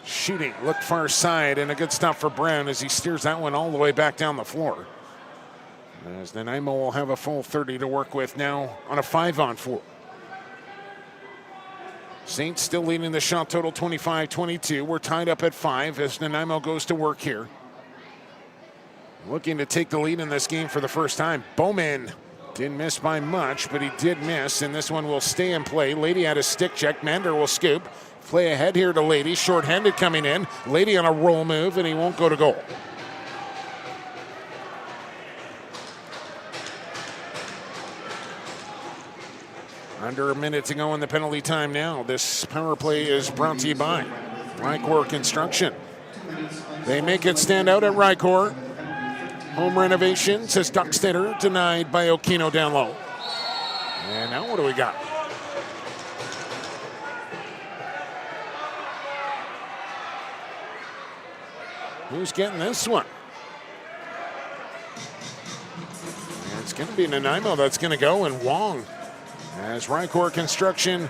shooting, look far side, and a good stop for Brown as he steers that one all the way back down the floor. As Nanaimo will have a full 30 to work with now on a 5-on-4. Saints still leading the shot total 25-22. We're tied up at 5 as Nanaimo goes to work here. Looking to take the lead in this game for the first time. Bowman didn't miss by much, but he did miss, and this one will stay in play. Lady had a stick check. Mander will scoop. Play ahead here to Lady. Short-handed coming in. Lady on a roll move, and he won't go to goal. Under a minute to go in the penalty time now. This power play is brought to you by Rycor Construction. They make it stand out at Rycor. Home renovation, says Dockstader, denied by Okino down low. And now what do we got? Who's getting this one? And it's going to be Nanaimo that's going to go, and Wong. As Rycor Construction,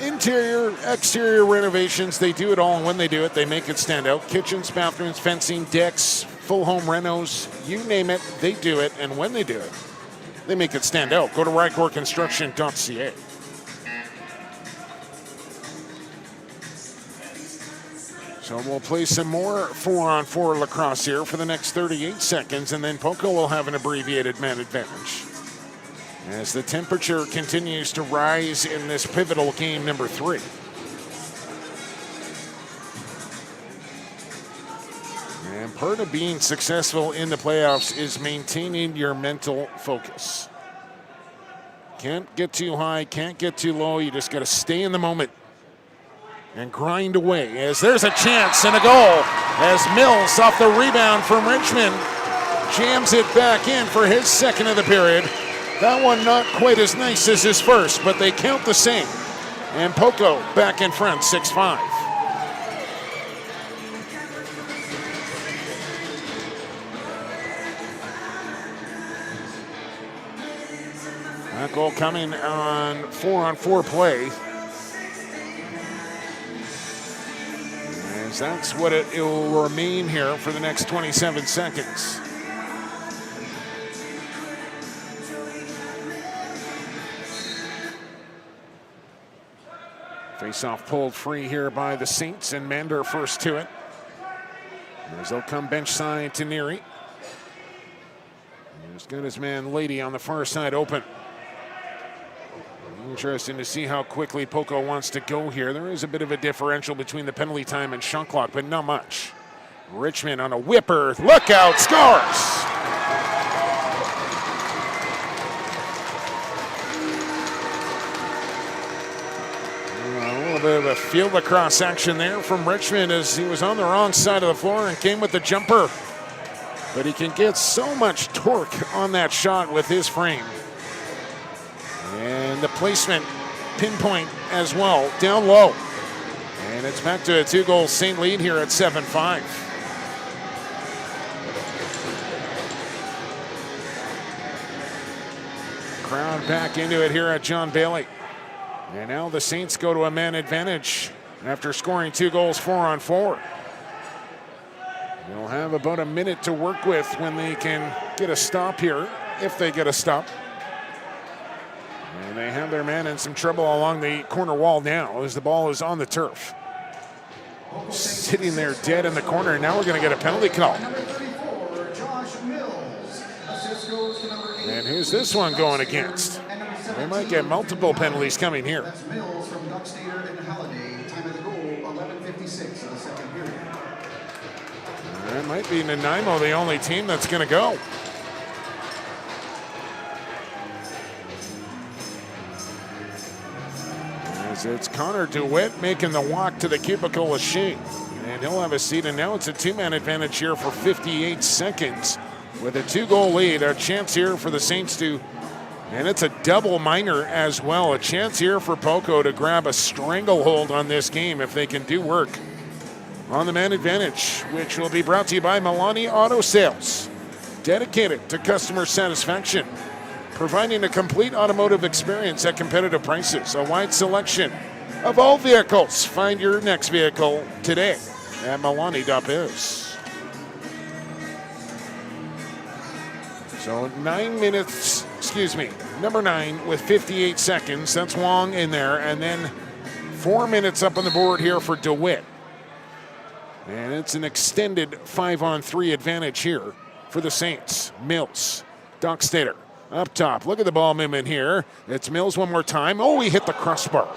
interior, exterior renovations, they do it all, and when they do it, they make it stand out. Kitchens, bathrooms, fencing, decks, full home renos, you name it, they do it, and when they do it, they make it stand out. Go to rycorconstruction.ca. So we'll play some more 4-on-4 lacrosse here for the next 38 seconds, and then Poco will have an abbreviated man advantage. As the temperature continues to rise in this pivotal game number 3. And part of being successful in the playoffs is maintaining your mental focus. Can't get too high, can't get too low. You just got to stay in the moment and grind away. As there's a chance and a goal as Mills off the rebound from Richmond jams it back in for his second of the period. That one not quite as nice as his first, but they count the same. And Poco back in front, 6-5. That goal coming on 4-on-4 play. As that's what it will remain here for the next 27 seconds. Face-off pulled free here by the Saints, and Mander first to it. As they'll come bench side to Neary. He's got his man Lady on the far side open. Interesting to see how quickly Poco wants to go here. There is a bit of a differential between the penalty time and shot clock, but not much. Richmond on a whipper. Look out, scores! A little bit of a field lacrosse action there from Richmond as he was on the wrong side of the floor and came with the jumper. But he can get so much torque on that shot with his frame. And the placement, pinpoint as well, down low. And it's back to a 2-goal Saint lead here at 7-5. Crowd back into it here at John Bailey. And now the Saints go to a man advantage after scoring 2 goals 4-on-4. They'll have about a minute to work with when they can get a stop here, if they get a stop. And they have their man in some trouble along the corner wall now as the ball is on the turf. Sitting there dead in the corner, and now we're going to get a penalty call. And who's this one going against? They might get multiple penalties coming here. That's Mills from Duckstader and Halliday. Time of the goal, 11:56 of the second period. That might be Nanaimo, the only team that's going to go. As it's Connor DeWitt making the walk to the cubicle with Shea. And he'll have a seat, and now it's a 2-man advantage here for 58 seconds. With a 2-goal lead, a chance here for the Saints to, and it's a double minor as well. A chance here for Poco to grab a stranglehold on this game if they can do work on the man advantage, which will be brought to you by Milani Auto Sales, dedicated to customer satisfaction, providing a complete automotive experience at competitive prices, a wide selection of all vehicles. Find your next vehicle today at Milani.biz. So 9 minutes, number 9 with 58 seconds. That's Wong in there. And then 4 minutes up on the board here for DeWitt. And it's an extended 5-on-3 advantage here for the Saints. Mills, Dockstader up top. Look at the ball movement here. It's Mills one more time. Oh, he hit the crossbar.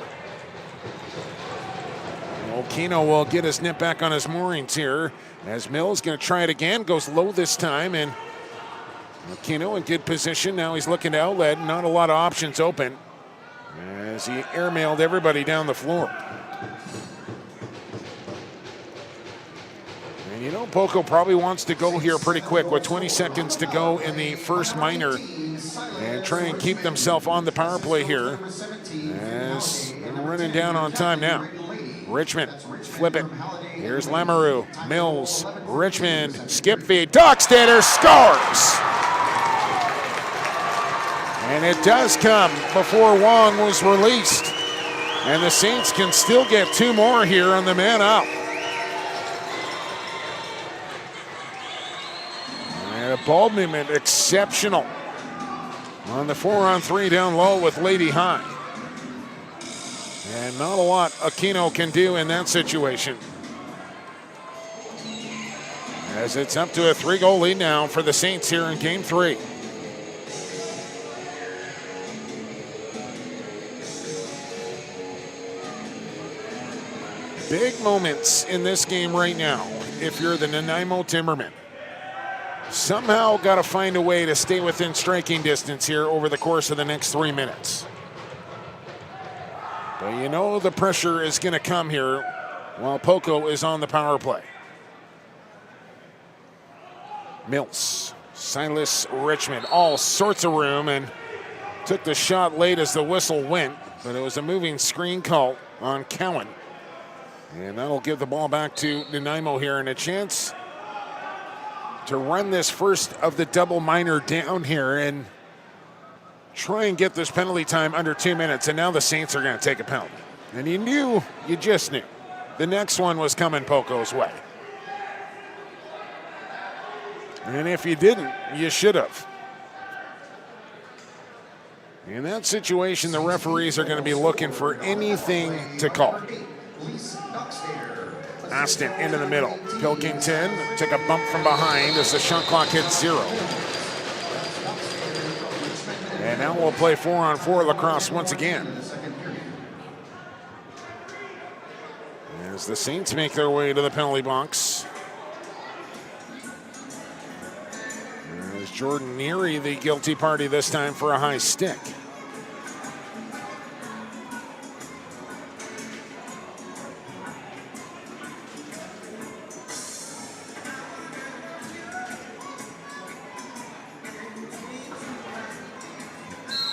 Okino will get his net back on his moorings here as Mills going to try it again. Goes low this time, and Okino in good position. Now he's looking to outlet. Not a lot of options open as he airmailed everybody down the floor. And you know, Poco probably wants to go here pretty quick with 20 seconds to go in the first minor and try and keep themselves on the power play here as they're running down on time now. Richmond, flip it. Here's Lamoureux, Mills, Richmond, skip feed. Dockstader scores! And it does come before Wong was released. And the Saints can still get 2 more here on the man up. And a ball movement exceptional on the 4-on-3 down low with Lady High. And not a lot Aquino can do in that situation. as it's up to a 3-goal lead now for the Saints here in Game 3. Big moments in this game right now if you're the Nanaimo Timbermen. Somehow got to find a way to stay within striking distance here over the course of the next 3 minutes. But you know the pressure is going to come here while Poco is on the power play. Mills, Silas Richmond, all sorts of room, and took the shot late as the whistle went, but it was a moving screen call on Cowan. And that'll give the ball back to Nanaimo here, and a chance to run this first of the double minor down here and try and get this penalty time under 2 minutes. And now the Saints are going to take a penalty. And you just knew. The next one was coming Poco's way. And if you didn't, you should have. In that situation, the referees are going to be looking for anything to call. Aston into the middle. Pilkington took a bump from behind as the shot clock hits 0. And now we'll play 4-on-4 lacrosse once again. As the Saints make their way to the penalty box. There's Jordan Neary, the guilty party this time for a high stick.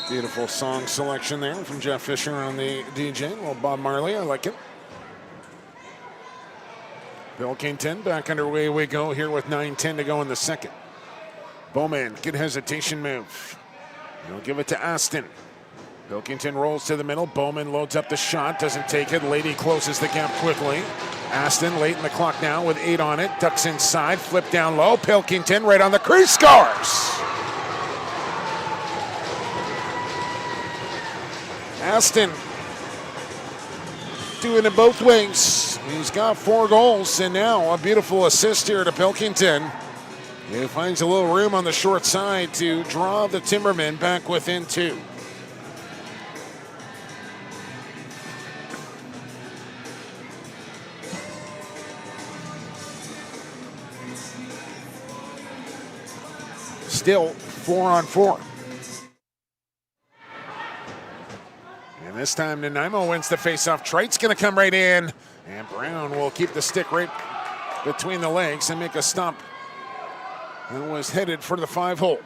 Beautiful song selection there from Jeff Fisher on the DJ. Well, Bob Marley, I like it. Pilkington back underway we go here with 9:10 to go in the second. Bowman, good hesitation move. He'll give it to Aston. Pilkington rolls to the middle. Bowman loads up the shot, doesn't take it. Lady closes the gap quickly. Aston late in the clock now with 8 on it. Ducks inside, flip down low. Pilkington right on the crease, scores! Aston doing it both ways. He's got 4 goals, and now a beautiful assist here to Pilkington. He finds a little room on the short side to draw the Timbermen back within 2. Still 4-on-4. And this time Nanaimo wins the faceoff. Trite's going to come right in, and Brown will keep the stick right between the legs and make a stop. And was headed for the 5-hole.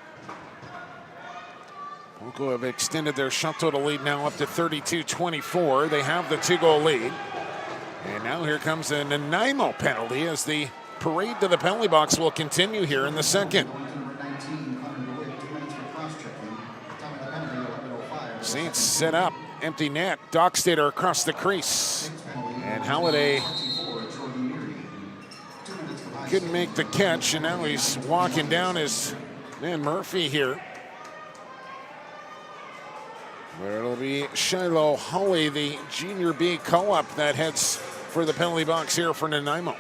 Poco have extended their shot total lead now up to 32-24. They have the 2-goal lead. And now here comes a Nanaimo penalty as the parade to the penalty box will continue here in the second. Saints set up. Empty net. Dockstader across the crease. And Halliday couldn't make the catch, and now he's walking down his man Murphy here. But it'll be Shiloh Holly, the junior B call-up, that heads for the penalty box here for Nanaimo.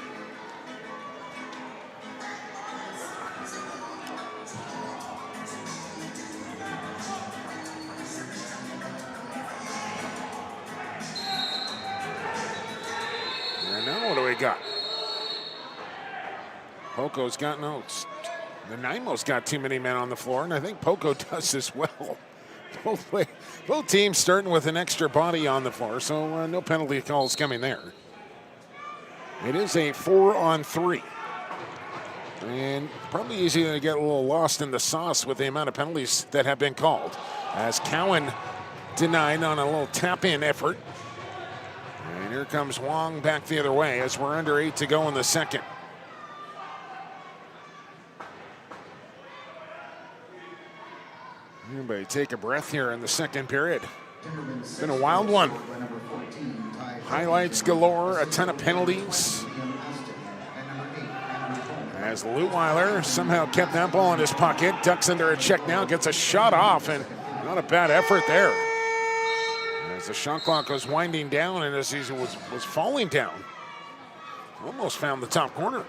And now what do we got? Poco's got notes. Nanaimo's got too many men on the floor, and I think Poco does as well. Both teams starting with an extra body on the floor, so no penalty calls coming there. It is a 4-on-3. And probably easy to get a little lost in the sauce with the amount of penalties that have been called. As Cowan denied on a little tap-in effort. And here comes Wong back the other way as we're under 8 to go in the second. Everybody take a breath here in the second period. It's been a wild one. Highlights galore, a ton of penalties. As Lutweiler somehow kept that ball in his pocket, ducks under a check now, gets a shot off, and not a bad effort there. As the shot clock was winding down and as he was falling down, almost found the top corner.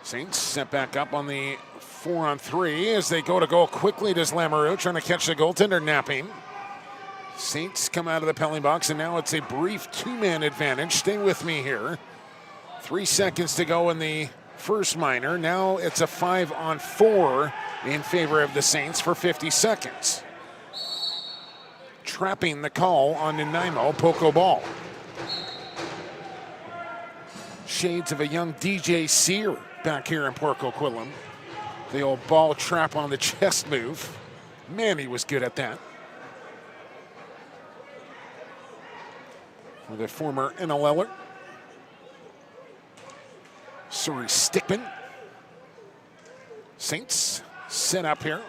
Saints set back up on the 4-on-3 as they go to goal quickly. Does Lamoureux trying to catch the goaltender napping. Saints come out of the penalty box, and now it's a brief two-man advantage. Stay with me here. 3 seconds to go in the first minor. Now it's a 5-on-4 in favor of the Saints for 50 seconds. Trapping the call on Nanaimo, Poco ball. Shades of a young DJ Sear back here in Port Coquitlam. The old ball trap on the chest move. Man, he was good at that. For the former NLLer. Surrey Stickman. Saints set up here.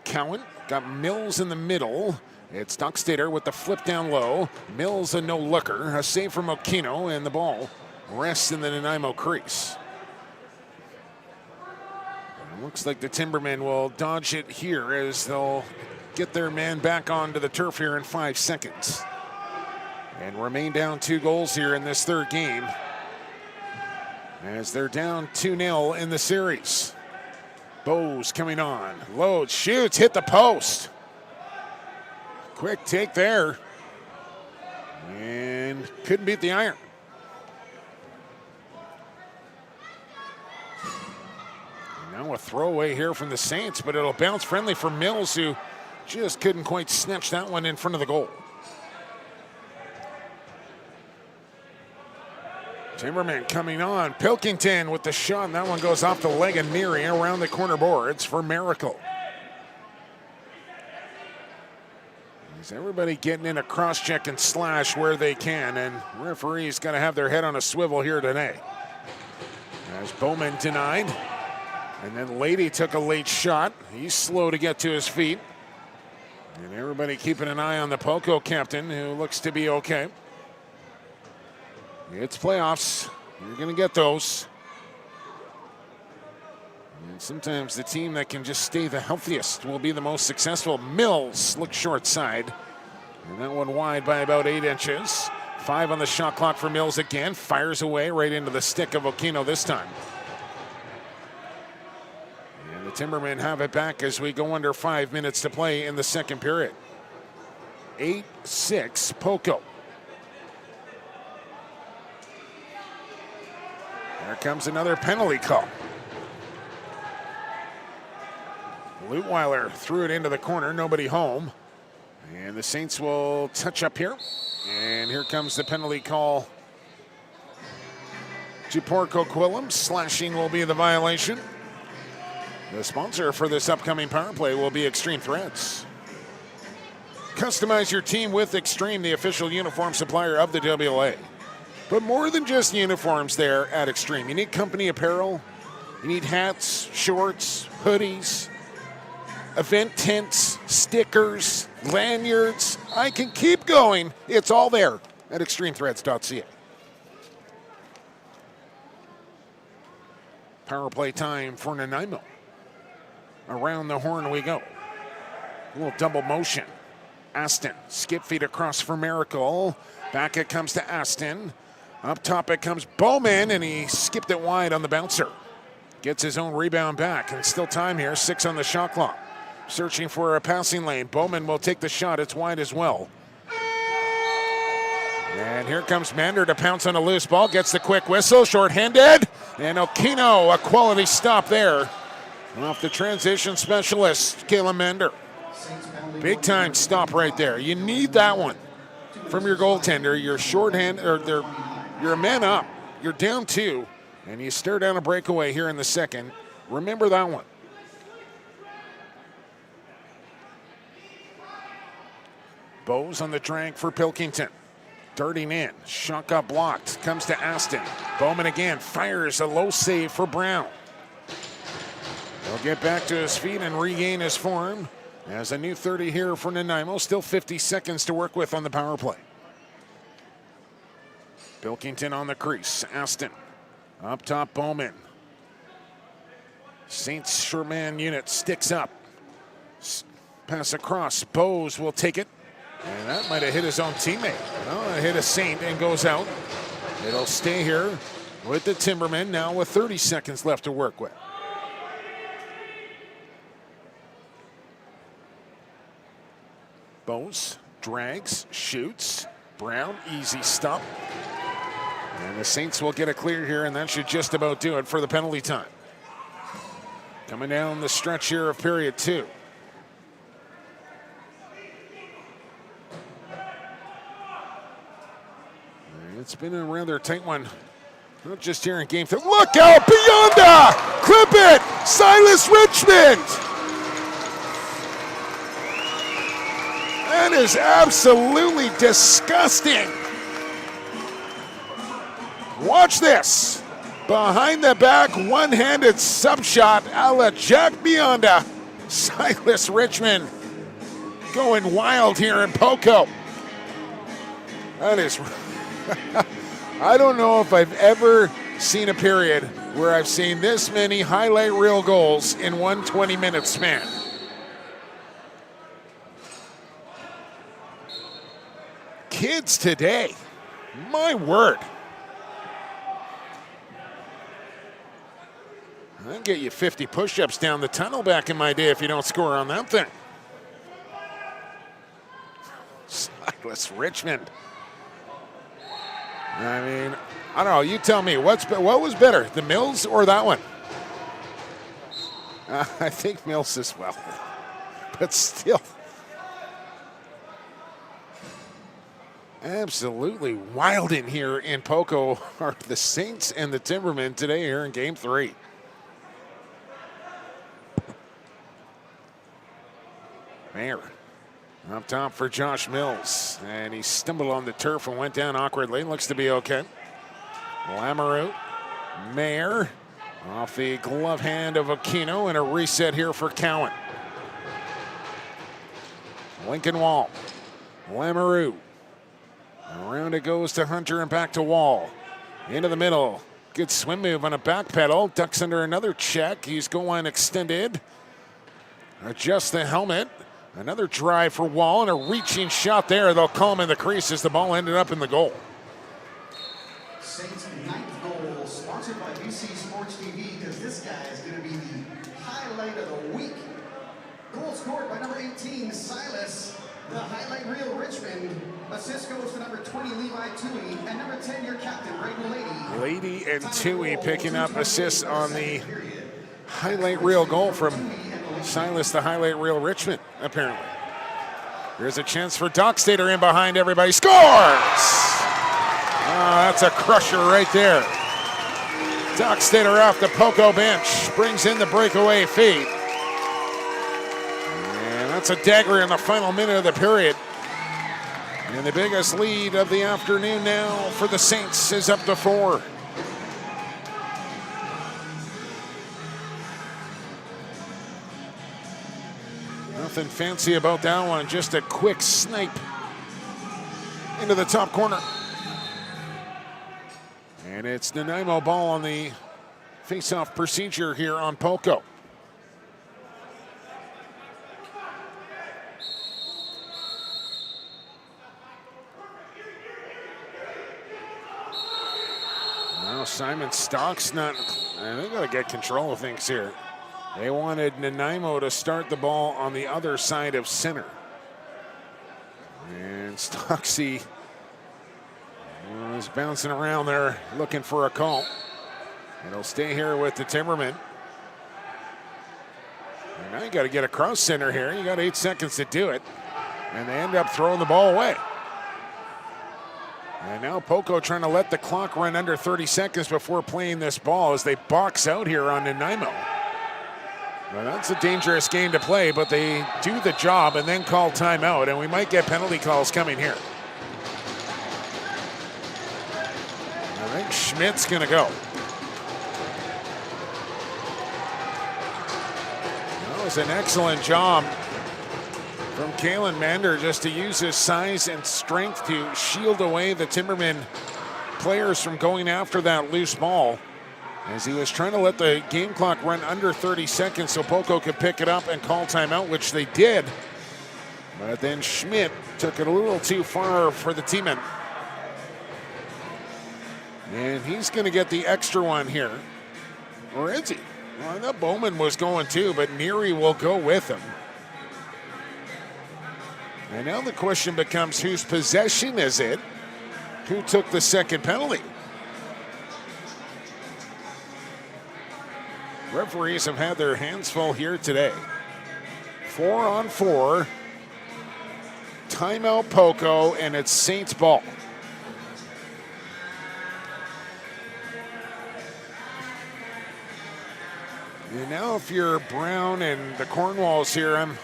Cowan got Mills in the middle. It's Dockstader with the flip down low. Mills a no-looker. A save from Okino, and the ball rests in the Nanaimo crease. It looks like the Timbermen will dodge it here as they'll get their man back onto the turf here in 5 seconds. And remain down 2 goals here in this third game, as they're down 2-0 in the series. Bowes coming on. Loads, shoots, hit the post. Quick take there. And couldn't beat the iron. Now a throwaway here from the Saints, but it'll bounce friendly for Mills, who just couldn't quite snatch that one in front of the goal. Timberman coming on. Pilkington with the shot, and that one goes off the leg of Neary around the corner boards for Miracle. Is everybody getting in a cross-check and slash where they can, and referees got to have their head on a swivel here today. As Bowman denied, and then Lady took a late shot. He's slow to get to his feet. And everybody keeping an eye on the Poco captain, who looks to be okay. It's playoffs. You're going to get those. And sometimes the team that can just stay the healthiest will be the most successful. Mills looks short side. And that one wide by about 8 inches. 5 on the shot clock for Mills again. Fires away right into the stick of Okino this time. And the Timbermen have it back as we go under 5 minutes to play in the second period. 8-6 Poco. There comes another penalty call. Lutweiler threw it into the corner, nobody home. And the Saints will touch up here. And here comes the penalty call to Port Coquitlam. Slashing will be the violation. The sponsor for this upcoming power play will be Extreme Threads. Customize your team with Extreme, the official uniform supplier of the WLA. But more than just uniforms there at Extreme. You need company apparel. You need hats, shorts, hoodies, event tents, stickers, lanyards. I can keep going. It's all there at extremethreads.ca. Power play time for Nanaimo. Around the horn we go. A little double motion. Aston, skip feed across for Miracle. Back it comes to Aston. Up top it comes Bowman, and he skipped it wide on the bouncer. Gets his own rebound back, and still time here, 6 on the shot clock. Searching for a passing lane. Bowman will take the shot, it's wide as well. And here comes Mander to pounce on a loose ball, gets the quick whistle, shorthanded, and Okino, a quality stop there. Off the transition specialist, Kayla Mander. Big time stop right there. You need that one from your goaltender. You're shorthanded, or you're a man up. You're down 2, and you stare down a breakaway here in the second. Remember that one. Bowes on the drag for Pilkington. Darting in. Shot got blocked. Comes to Aston. Bowman again fires a low save for Brown. He'll get back to his feet and regain his form. As a new 30 here for Nanaimo. Still 50 seconds to work with on the power play. Pilkington on the crease. Aston. Up top, Bowman. Saints Sherman unit sticks up. Pass across. Bowes will take it. And that might have hit his own teammate. Well, it hit a Saint and goes out. It'll stay here with the Timbermen now with 30 seconds left to work with. Bose drags, shoots. Brown, easy stop. And the Saints will get a clear here, and that should just about do it for the penalty time. Coming down the stretch here of period 2. It's been a rather tight one, not just here in game 3. Look out, Bionda! Clip it! Silas Richmond! That is absolutely disgusting. Watch this. Behind the back, one-handed sub shot a la Jack Bionda. Silas Richmond going wild here in Poco. That is... I don't know if I've ever seen a period where I've seen this many highlight reel goals in one 20-minute span. Kids today, my word. I'd get you 50 push-ups down the tunnel back in my day if you don't score on that thing. Silas Richmond. I mean, I don't know. You tell me, what was better, the Mills or that one? I think Mills as well, but still. Absolutely wild in here in Poco are the Saints and the Timbermen today here in game 3. Mayer up top for Josh Mills, and he stumbled on the turf and went down awkwardly. Looks to be okay. Lamoureux, Mayer off the glove hand of Aquino, and a reset here for Cowan. Lincoln Wall, Lamoureux. Around it goes to Hunter and back to Wall. Into the middle. Good swim move on a back pedal. Ducks under another check. He's going extended. Adjusts the helmet. Another drive for Wall and a reaching shot there. They'll call him in the crease as the ball ended up in the goal. Saints' 9th goal, sponsored by BC Sports TV, because this guy is going to be the highlight of the week. Goal scored by number 18, Silas. The highlight reel, Richmond. Assist goes to number 20, Levi Tui, and number 10, your captain, Braden Lady. Lady and Tui picking up assists on the highlight reel goal from Silas, the highlight reel Richmond, apparently. There's a chance for Dockstader in behind everybody. Scores! That's a crusher right there. Dockstader off the Poco bench, brings in the breakaway feed. And that's a dagger in the final minute of the period. And the biggest lead of the afternoon now for the Saints is up to 4. Nothing fancy about that one, just a quick snipe into the top corner. And it's Nanaimo ball on the face-off procedure here on Poco. Now Simon Stock's not, they got to get control of things here. They wanted Nanaimo to start the ball on the other side of center. And Stocksy is bouncing around there looking for a call. It'll stay here with the Timbermen. And now you got to get across center here. You got 8 seconds to do it. And they end up throwing the ball away. And now Poco trying to let the clock run under 30 seconds before playing this ball as they box out here on Nanaimo. Well, that's a dangerous game to play, but they do the job and then call timeout, and we might get penalty calls coming here. I think Schmidt's going to go. That was an excellent job from Kalen Mander just to use his size and strength to shield away the Timbermen players from going after that loose ball, as he was trying to let the game clock run under 30 seconds so Poco could pick it up and call timeout, which they did. But then Schmidt took it a little too far for the team. And he's going to get the extra one here. Or is he? Well, I thought Bowman was going too, but Neary will go with him. And now the question becomes, whose possession is it? Who took the second penalty? Referees have had their hands full here today. 4-on-4. Timeout Poco, and it's Saints ball. And now if you're Brown and the Cornwalls here, I'm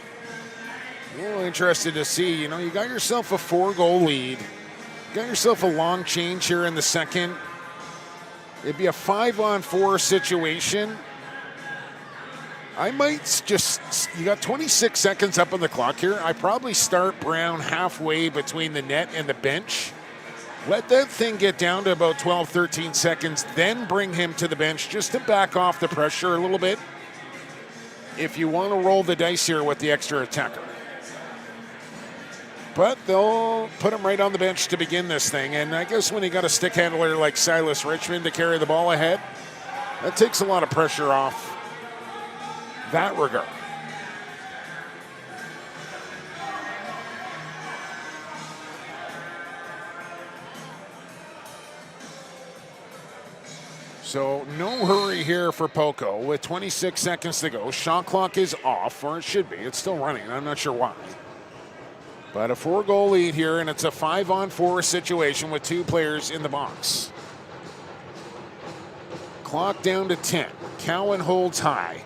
a little interested to see. You know, you got yourself a 4-goal lead. You got yourself a long change here in the second. It'd be a 5-on-4 situation. I might just, you got 26 seconds up on the clock here. I probably start Brown halfway between the net and the bench. Let that thing get down to about 12, 13 seconds, then bring him to the bench just to back off the pressure a little bit if you want to roll the dice here with the extra attacker. But they'll put him right on the bench to begin this thing. And I guess when you got a stick handler like Silas Richmond to carry the ball ahead, that takes a lot of pressure off that regard. So no hurry here for Poco with 26 seconds to go. Shot clock is off, or it should be. It's still running. I'm not sure why. But a 4-goal lead here, and it's a 5-on-4 situation with 2 players in the box. Clock down to 10. Cowan holds high.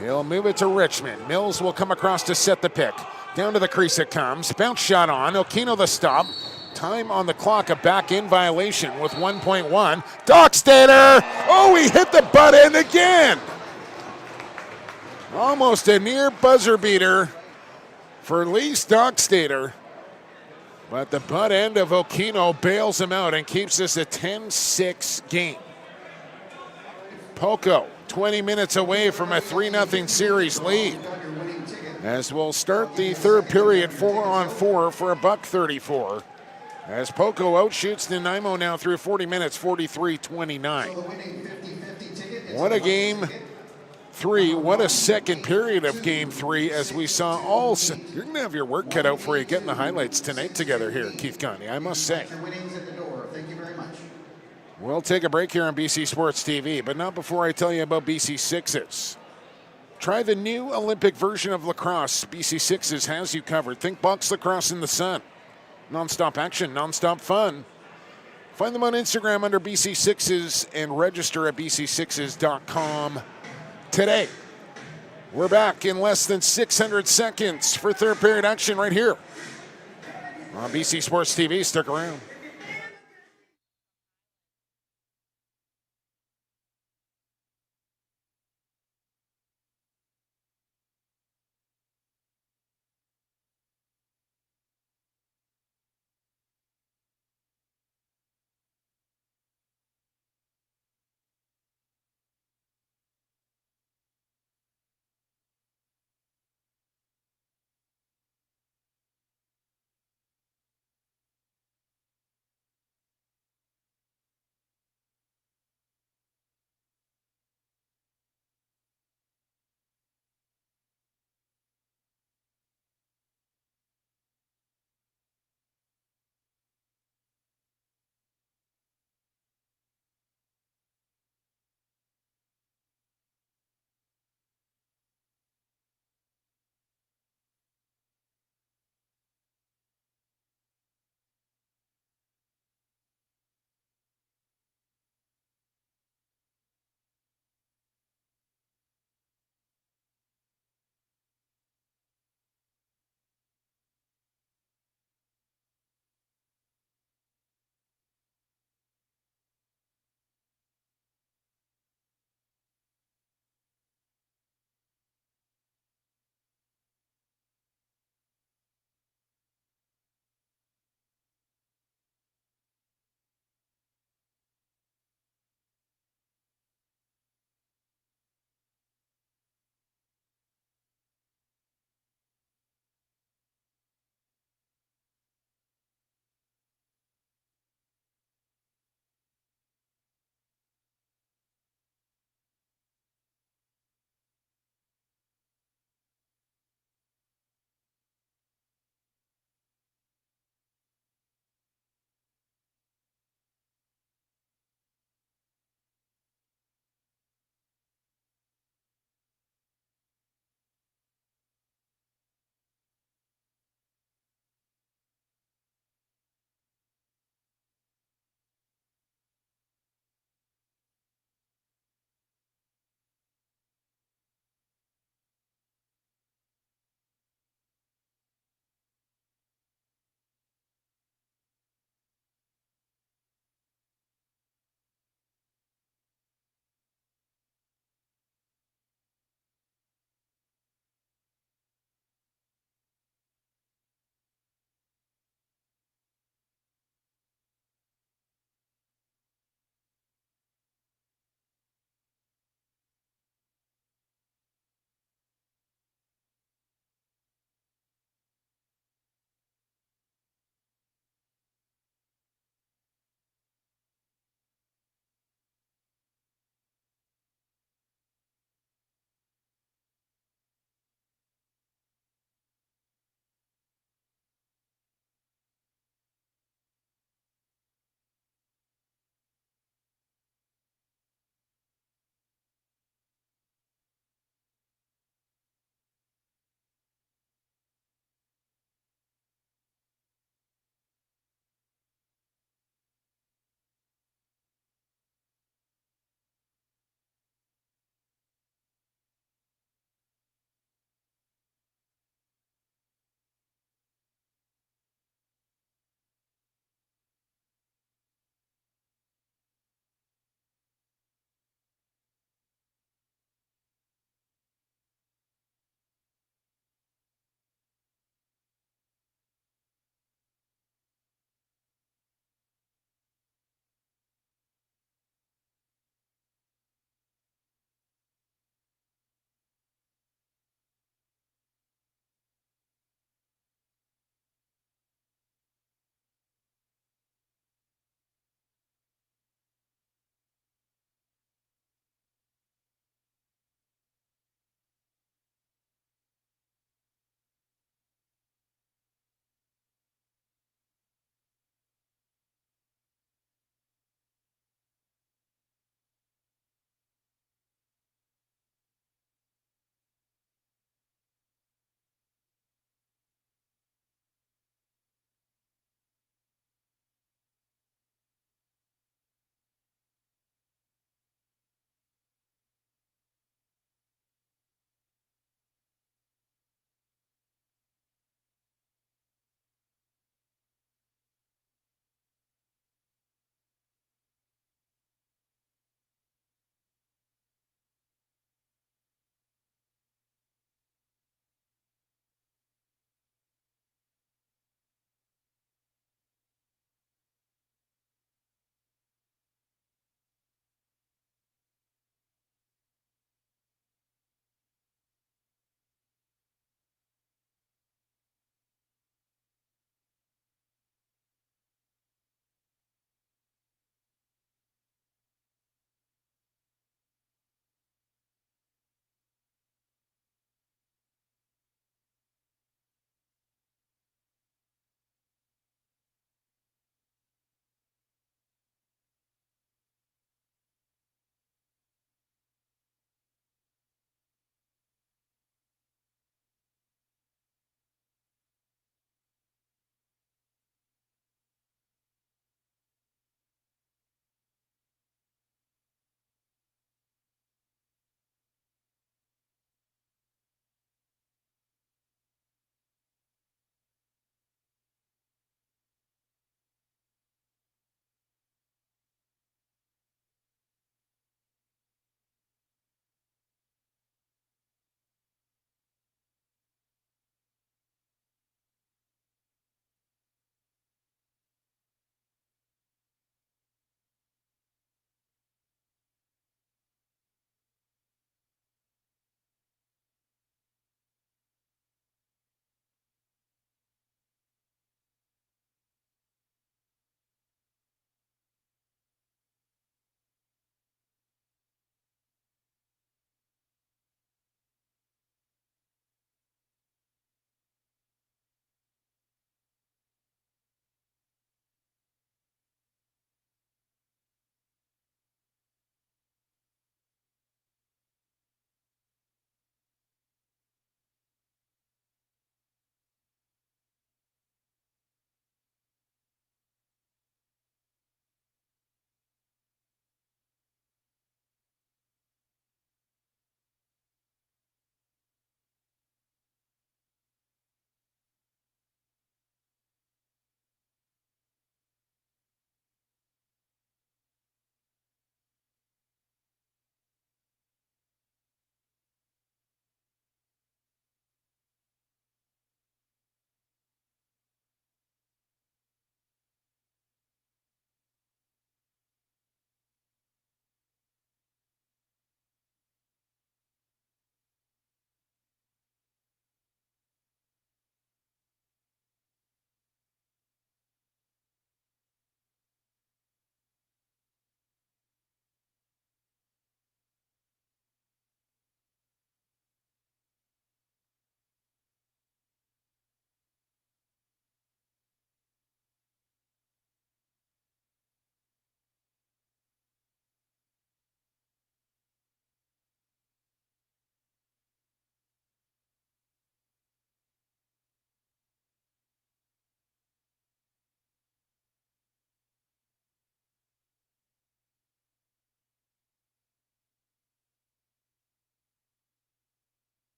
He'll move it to Richmond. Mills will come across to set the pick. Down to the crease it comes. Bounce shot on. Okino the stop. Time on the clock, a back-in violation with 1.1. Dockstader! Oh, he hit the butt end again! Almost a near buzzer beater for Lee Dockstader. But the butt end of Okino bails him out and keeps this a 10-6 game. Poco, 20 minutes away from a 3-0 series lead. As we'll start the third period 4-on-4 for a $1.34. As Poco outshoots Nanaimo now through 40 minutes, 43-29. What a game 3. What a second period of game 3 as we saw all. You're going to have your work cut out for you getting the highlights tonight together here, Keith Connie, I must say. We'll take a break here on BC Sports TV, but not before I tell you about BC Sixes. Try the new Olympic version of lacrosse. BC Sixes has you covered. Think box lacrosse in the sun. Non-stop action, non-stop fun. Find them on Instagram under BC Sixes and register at bc6s.com today. We're back in less than 600 seconds for third period action right here on BC Sports TV. Stick around.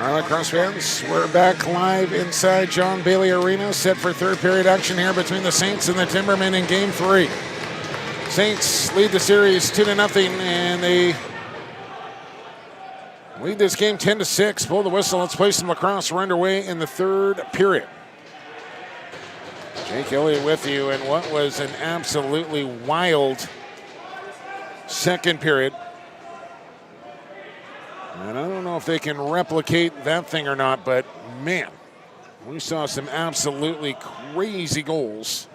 All right, lacrosse fans, we're back live inside John Bailey Arena, set for third period action here between the Saints and the Timbermen in Game 3. Saints lead the series 2-0, and they lead this game 10-6. Blow the whistle. Let's play some lacrosse. We're underway in the third period. Jake Elliott with you in what was an absolutely wild second period. And I don't know if they can replicate that thing or not, but man, we saw some absolutely crazy goals.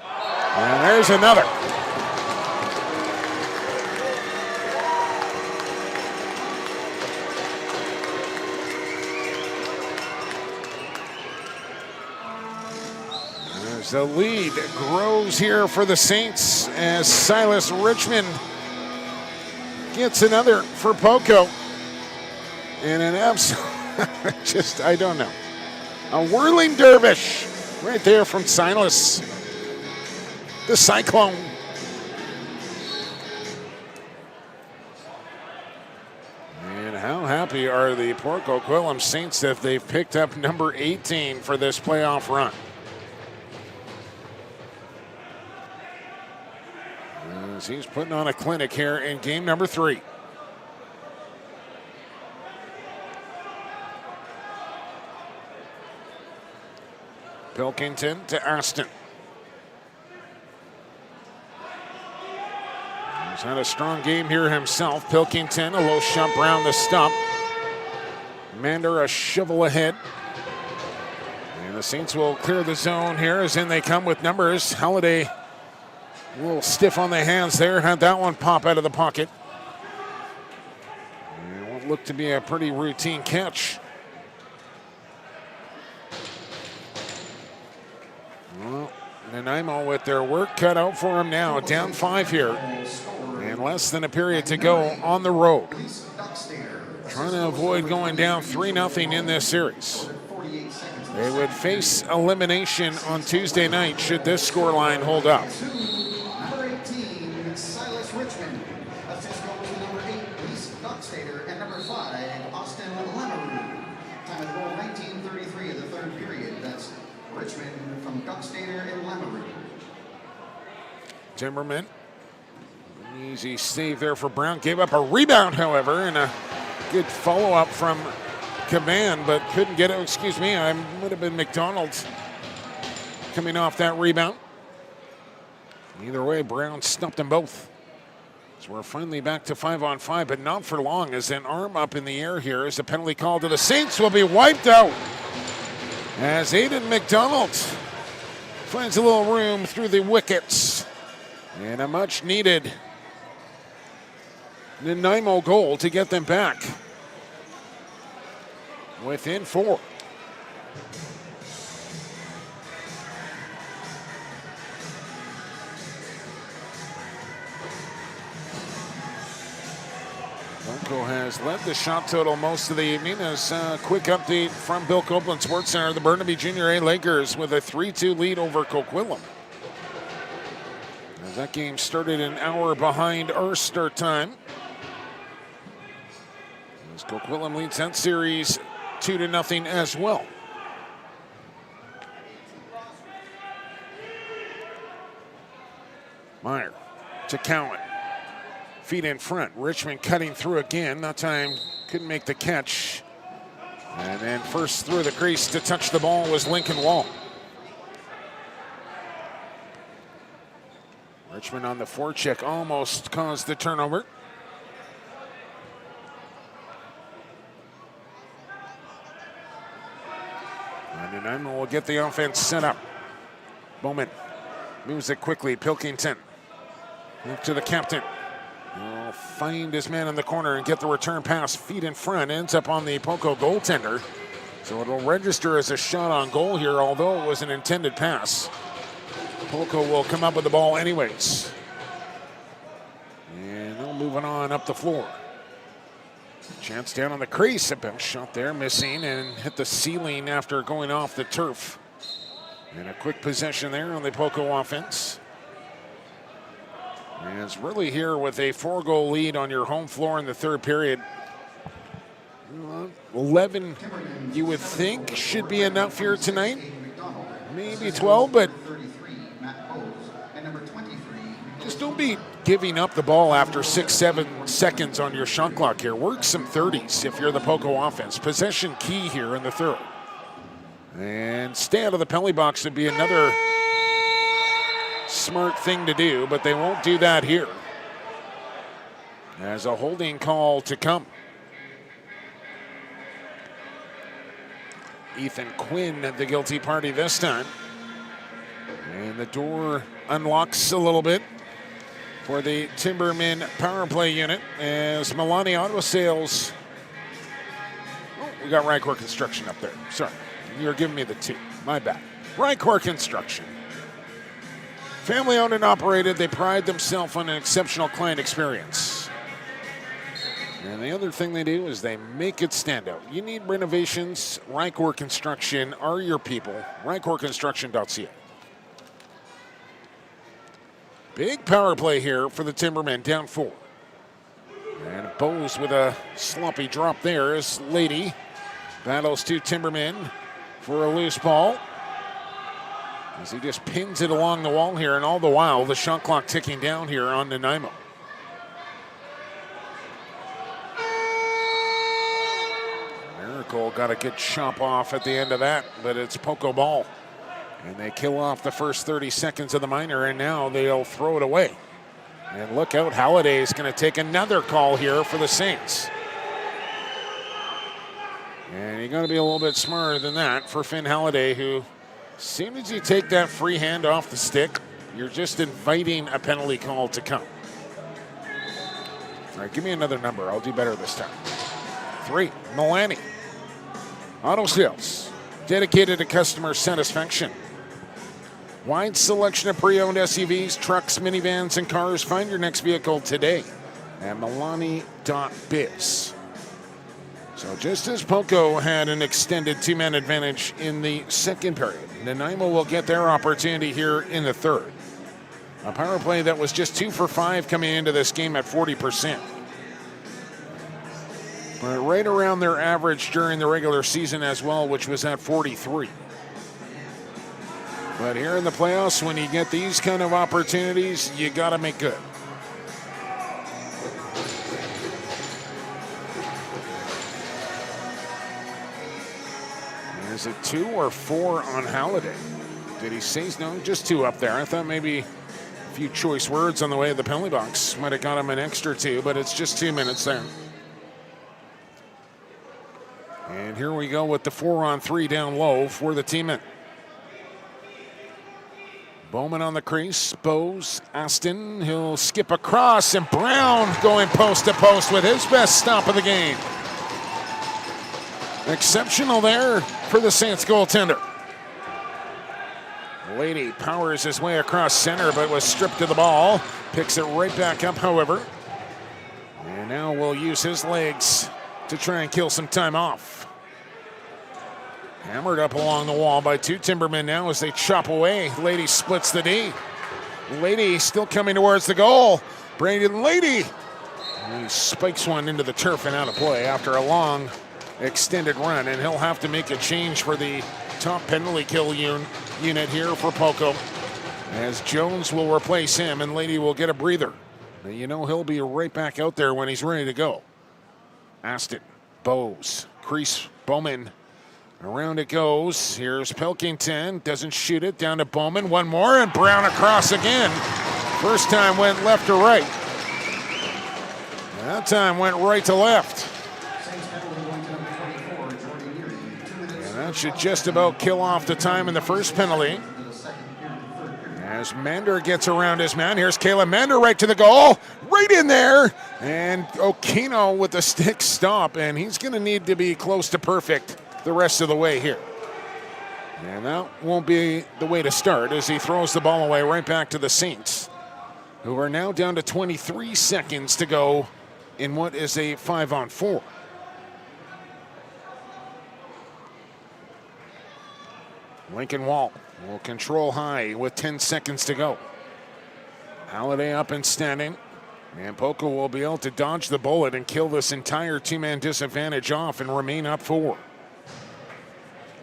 And there's another. As the lead grows here for the Saints as Silas Richmond gets another for Poco. And an absolute, I don't know. A whirling dervish right there from Silas, the Cyclone. And how happy are the Port Coquitlam Saints if they've picked up number 18 for this playoff run. As he's putting on a clinic here in game number 3. Pilkington to Aston. He's had a strong game here himself. Pilkington, a low shump round the stump. Mander a shovel ahead. And the Saints will clear the zone here as in they come with numbers. Halliday a little stiff on the hands there. Had that one pop out of the pocket. And what looked to be a pretty routine catch. Well, Nanaimo with their work cut out for them now. Down 5 here. And less than a period to go on the road. Trying to avoid going down 3-0 in this series. They would face elimination on Tuesday night should this scoreline hold up. Number 18, Silas Richmond. Assist goes to number 8, Lisa Dockstader, and number 5, Austin Lamoureux. Time of the goal, 19:33 of the third period. That's Richmond from Dockstader and Lamoureux. Timbermen. An easy save there for Brown. Gave up a rebound, however, and a good follow-up from Caban, but couldn't get it. Excuse me, I would have been McDonald coming off that rebound. Either way, Brown stumped them both. So we're finally back to 5-on-5, but not for long as an arm up in the air here as a penalty call to the Saints will be wiped out. As Aiden McDonald finds a little room through the wickets. And a much needed Nanaimo goal to get them back within 4. Poco has led the shot total most of the evening. As a quick update from Bill Copeland Sports Center, the Burnaby Junior A Lakers with a 3-2 lead over Coquitlam. As that game started an hour behind our start time. As Coquitlam leads that series 2-0 as well. Meyer to Cowan. Feet in front. Richmond cutting through again. That time couldn't make the catch. And then first through the crease to touch the ball was Lincoln Wall. Richmond on the forecheck almost caused the turnover. And Nanaimo will get the offense set up. Bowman moves it quickly. Pilkington up to the captain. He'll find his man in the corner and get the return pass. Feet in front. Ends up on the Poco goaltender. So it'll register as a shot on goal here, although it was an intended pass. Poco will come up with the ball anyways. And they'll move it on up the floor. Chance down on the crease. A bounce shot there, missing, and hit the ceiling after going off the turf. And a quick possession there on the Poco offense. And it's really here with a 4-goal lead on your home floor in the third period. 11, you would think, should be enough here tonight. Maybe 12, but just don't be giving up the ball after 6-7 seconds on your shot clock here. Work some 30s if you're the Poco offense. Possession key here in the third. And stay out of the penalty box would be another smart thing to do, but they won't do that here. As a holding call to come. Ethan Quinn, the guilty party this time. And the door unlocks a little bit for the Timbermen power play unit as Milani Auto Sales. Oh, we got Rycor Construction up there. Sorry, you're giving me the 2. My bad. Rycor Construction. Family owned and operated, they pride themselves on an exceptional client experience. And the other thing they do is they make it stand out. You need renovations, Rycor Construction are your people. RycorConstruction.ca. Big power play here for the Timbermen, down 4. And Bose with a sloppy drop there as Lady battles 2 Timbermen for a loose ball. As he just pins it along the wall here, and all the while the shot clock ticking down here on Nanaimo. Miracle got a good chop off at the end of that, but it's Poco ball. And they kill off the first 30 seconds of the minor, and now they'll throw it away. And look out, Halliday is going to take another call here for the Saints. And you got to be a little bit smarter than that for Finn Halliday, who, as soon as you take that free hand off the stick, you're just inviting a penalty call to come. All right, give me another number. I'll do better this time. 3, Milani. Auto Sales, dedicated to customer satisfaction. Wide selection of pre-owned SUVs, trucks, minivans, and cars. Find your next vehicle today at Milani.biz. So just as Poco had an extended 2-man advantage in the second period, Nanaimo will get their opportunity here in the third. A power play that was just 2 for 5 coming into this game at 40%. But right around their average during the regular season as well, which was at 43. But here in the playoffs, when you get these kind of opportunities, you got to make good. Is it 2 or 4 on Halliday? Did he say no? Just 2 up there. I thought maybe a few choice words on the way to the penalty box might have got him an extra 2, but it's just 2 minutes there. And here we go with the 4-on-3 down low for the team. Bowman on the crease, Bose, Aston, he'll skip across, and Brown going post to post with his best stop of the game. Exceptional there for the Saints goaltender. Lady powers his way across center, but was stripped of the ball. Picks it right back up, however. And now will use his legs to try and kill some time off. Hammered up along the wall by 2 Timbermen now as they chop away. Lady splits the D. Lady still coming towards the goal. Brandon Lady. And he spikes one into the turf and out of play after a long extended run. And he'll have to make a change for the top penalty kill unit here for Poco, as Jones will replace him and Lady will get a breather. Now, you know he'll be right back out there when he's ready to go. Aston, Bose, crease, Bowman. Around it goes. Here's Pilkington. Doesn't shoot it. Down to Bowman. One more, and Brown across again. First time went left to right. That time went right to left. And that should just about kill off the time in the first penalty. As Mander gets around his man. Here's Caleb Mander right to the goal. Right in there. And Okino with the stick stop. And he's going to need to be close to perfect the rest of the way here. And that won't be the way to start as he throws the ball away right back to the Saints, who are now down to 23 seconds to go in what is a 5-on-4. Lincoln Wall will control high with 10 seconds to go. Halliday up and standing. And Poco will be able to dodge the bullet and kill this entire two-man disadvantage off and remain up 4.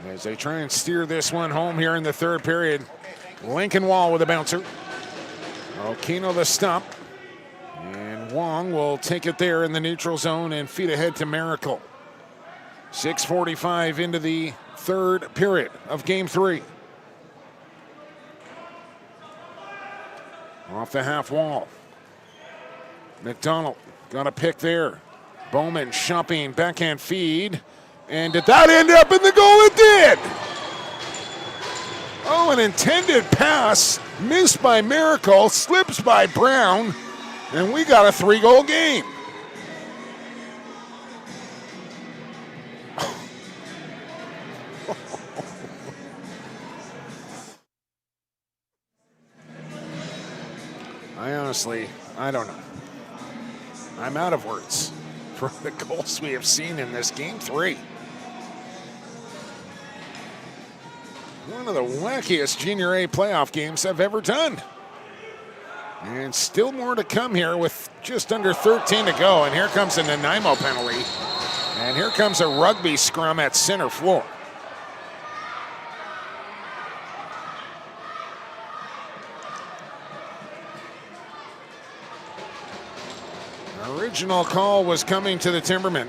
As they try and steer this one home here in the third period. Lincoln Wall with a bouncer. Okino the stop. And Wong will take it there in the neutral zone and feed ahead to Miracle. 6:45 into the third period of game 3. Off the half wall. McDonald got a pick there. Bowman shopping backhand feed. And did that end up in the goal? It did! Oh, an intended pass missed by Miracle, slips by Brown, and we got a 3-goal game. I don't know. I'm out of words for the goals we have seen in this game 3. One of the wackiest Junior A playoff games I've ever done. And still more to come here with just under 13 to go. And here comes a Nanaimo penalty. And here comes a rugby scrum at center floor. Original call was coming to the Timbermen.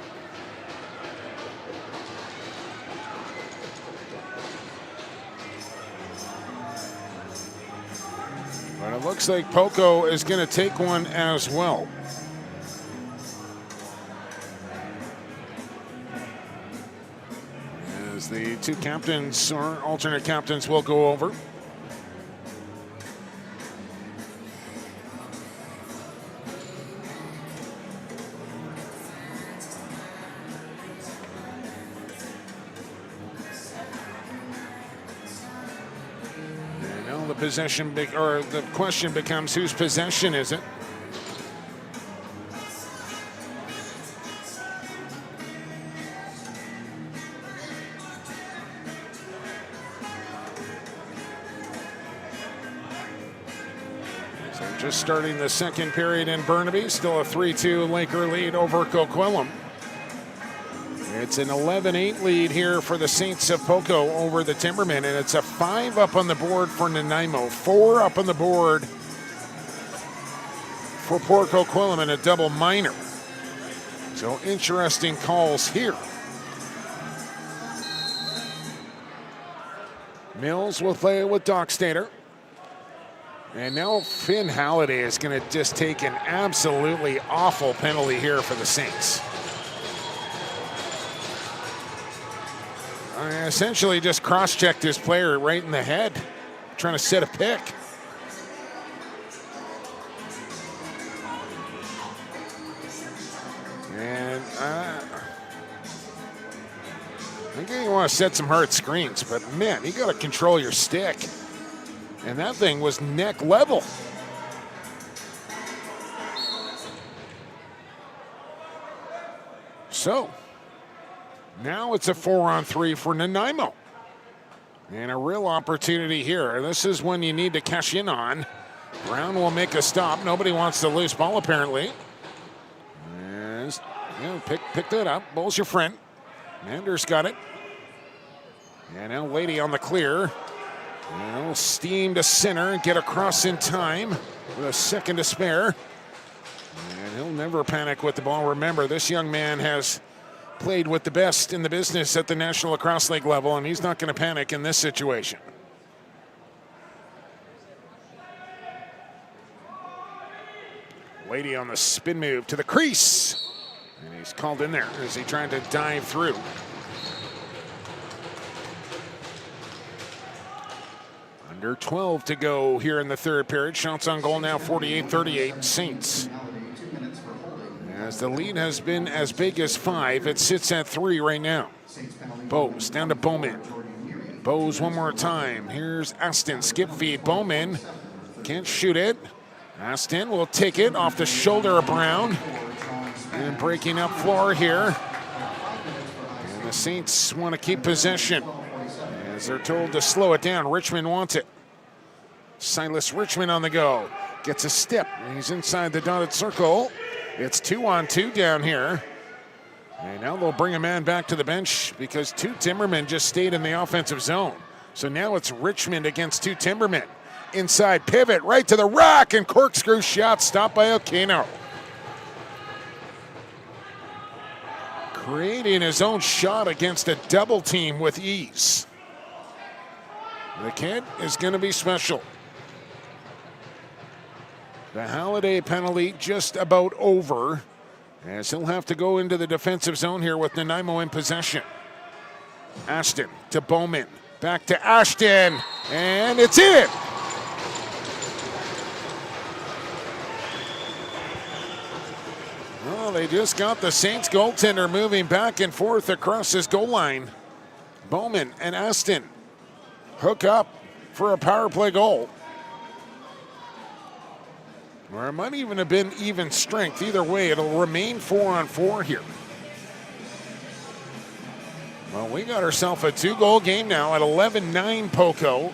But it looks like Poco is going to take one as well. As the two captains or alternate captains will go over. Possession, or the question becomes, whose possession is it? So just starting the second period in Burnaby, still a 3-2 Laker lead over Coquitlam. It's an 11-8 lead here for the Saints of Poco over the Timbermen, and it's a 5 up on the board for Nanaimo, 4 up on the board for Port Coquitlam and a double minor. So interesting calls here. Mills will play it with Dockstader. And now Finn Halliday is going to just take an absolutely awful penalty here for the Saints. Essentially just cross-checked his player right in the head, trying to set a pick. And I think you want to set some hard screens, but man, you got to control your stick. And that thing was neck level. So now it's a 4-on-3 for Nanaimo. And a real opportunity here. This is when you need to cash in on. Brown will make a stop. Nobody wants the loose ball, apparently. And, pick that up. Ball's your friend. Manders got it. And now Lady on the clear. Well, steam to center and get across in time with a second to spare. And he'll never panic with the ball. Remember, this young man has played with the best in the business at the National Lacrosse League level, and he's not going to panic in this situation. Lady on the spin move to the crease. And he's called in there as he tried to dive through. Under 12 to go here in the third period. Shots on goal now 48-38 Saints. As the lead has been as big as 5, it sits at 3 right now. Bowes down to Bowman. Bowes one more time. Here's Aston, skip feed. Bowman can't shoot it. Aston will take it off the shoulder of Brown. And breaking up floor here. And the Saints want to keep possession as they're told to slow it down. Richmond wants it. Silas Richmond on the go. Gets a step. He's inside the dotted circle. It's 2-on-2 down here. And now they'll bring a man back to the bench because two Timbermen just stayed in the offensive zone. So now it's Richmond against two Timbermen. Inside pivot, right to the rack, and corkscrew shot stopped by Okino. Creating his own shot against a double team with ease. The kid is going to be special. The Halliday penalty just about over, as he'll have to go into the defensive zone here with Nanaimo in possession. Ashton to Bowman, back to Ashton, and it's in! Well, they just got the Saints goaltender moving back and forth across his goal line. Bowman and Ashton hook up for a power play goal. Or it might even have been even strength. Either way, it'll remain 4-on-4 here. Well, we got ourselves a 2-goal game now at 11-9 Poco.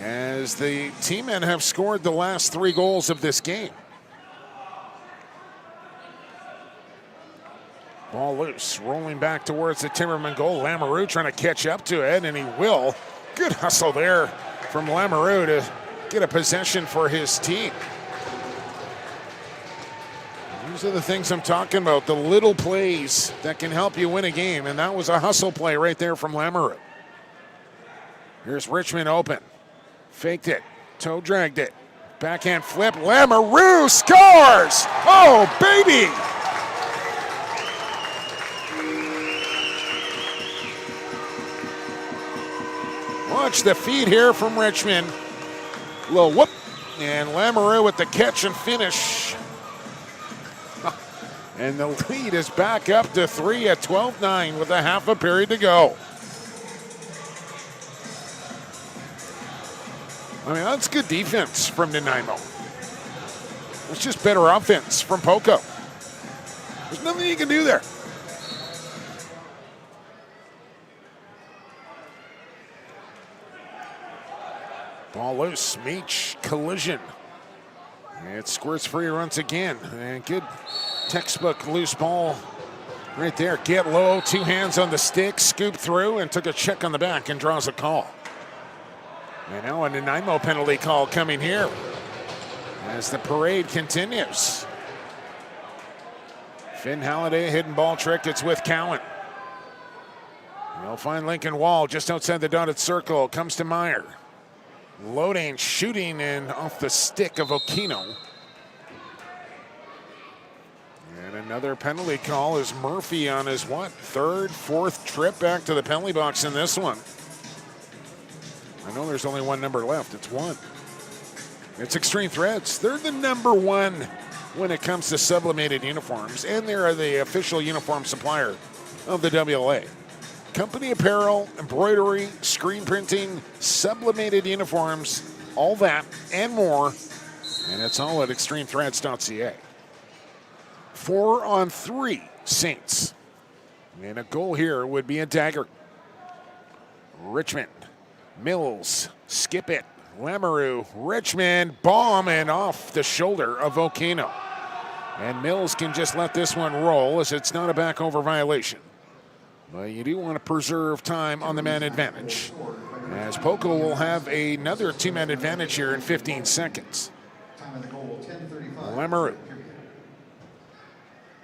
As the teammen have scored the last 3 goals of this game. Ball loose, rolling back towards the Timberman goal. Lamoureux trying to catch up to it, and he will. Good hustle there from Lamoureux to get a possession for his team. These are the things I'm talking about, the little plays that can help you win a game, and that was a hustle play right there from Lamoureux. Here's Richmond open. Faked it, toe dragged it. Backhand flip, Lamoureux scores! Oh, baby! Watch the feed here from Richmond. Little whoop, and Lamoureux with the catch and finish. And the lead is back up to 3 at 12-9 with a half a period to go. I mean, that's good defense from Nanaimo. It's just better offense from Poco. There's nothing you can do there. Ball loose, Meach, collision. It squirts free once again. And good textbook loose ball right there. Get low, 2 hands on the stick, scoop through, and took a check on the back and draws a call. And now a Nanaimo penalty call coming here as the parade continues. Finn Halliday, hidden ball trick. It's with Cowan. They'll find Lincoln Wall just outside the dotted circle. Comes to Meyer. Loading, shooting, and off the stick of Okino. And another penalty call is Murphy on his, 3rd, 4th trip back to the penalty box in this one. I know there's only one number left. It's 1. It's Extreme Threads. They're the number 1 when it comes to sublimated uniforms, and they are the official uniform supplier of the WLA. Company apparel, embroidery, screen printing, sublimated uniforms, all that and more. And it's all at extremethreads.ca. 4-on-3 Saints. And a goal here would be a dagger. Richmond. Mills, skip it. Lamoureux, Richmond, bomb, and off the shoulder of Okino. And Mills can just let this one roll as it's not a back over violation. But you do want to preserve time on the man advantage, as Poco will have another 2-man advantage here in 15 seconds. Lamoureux.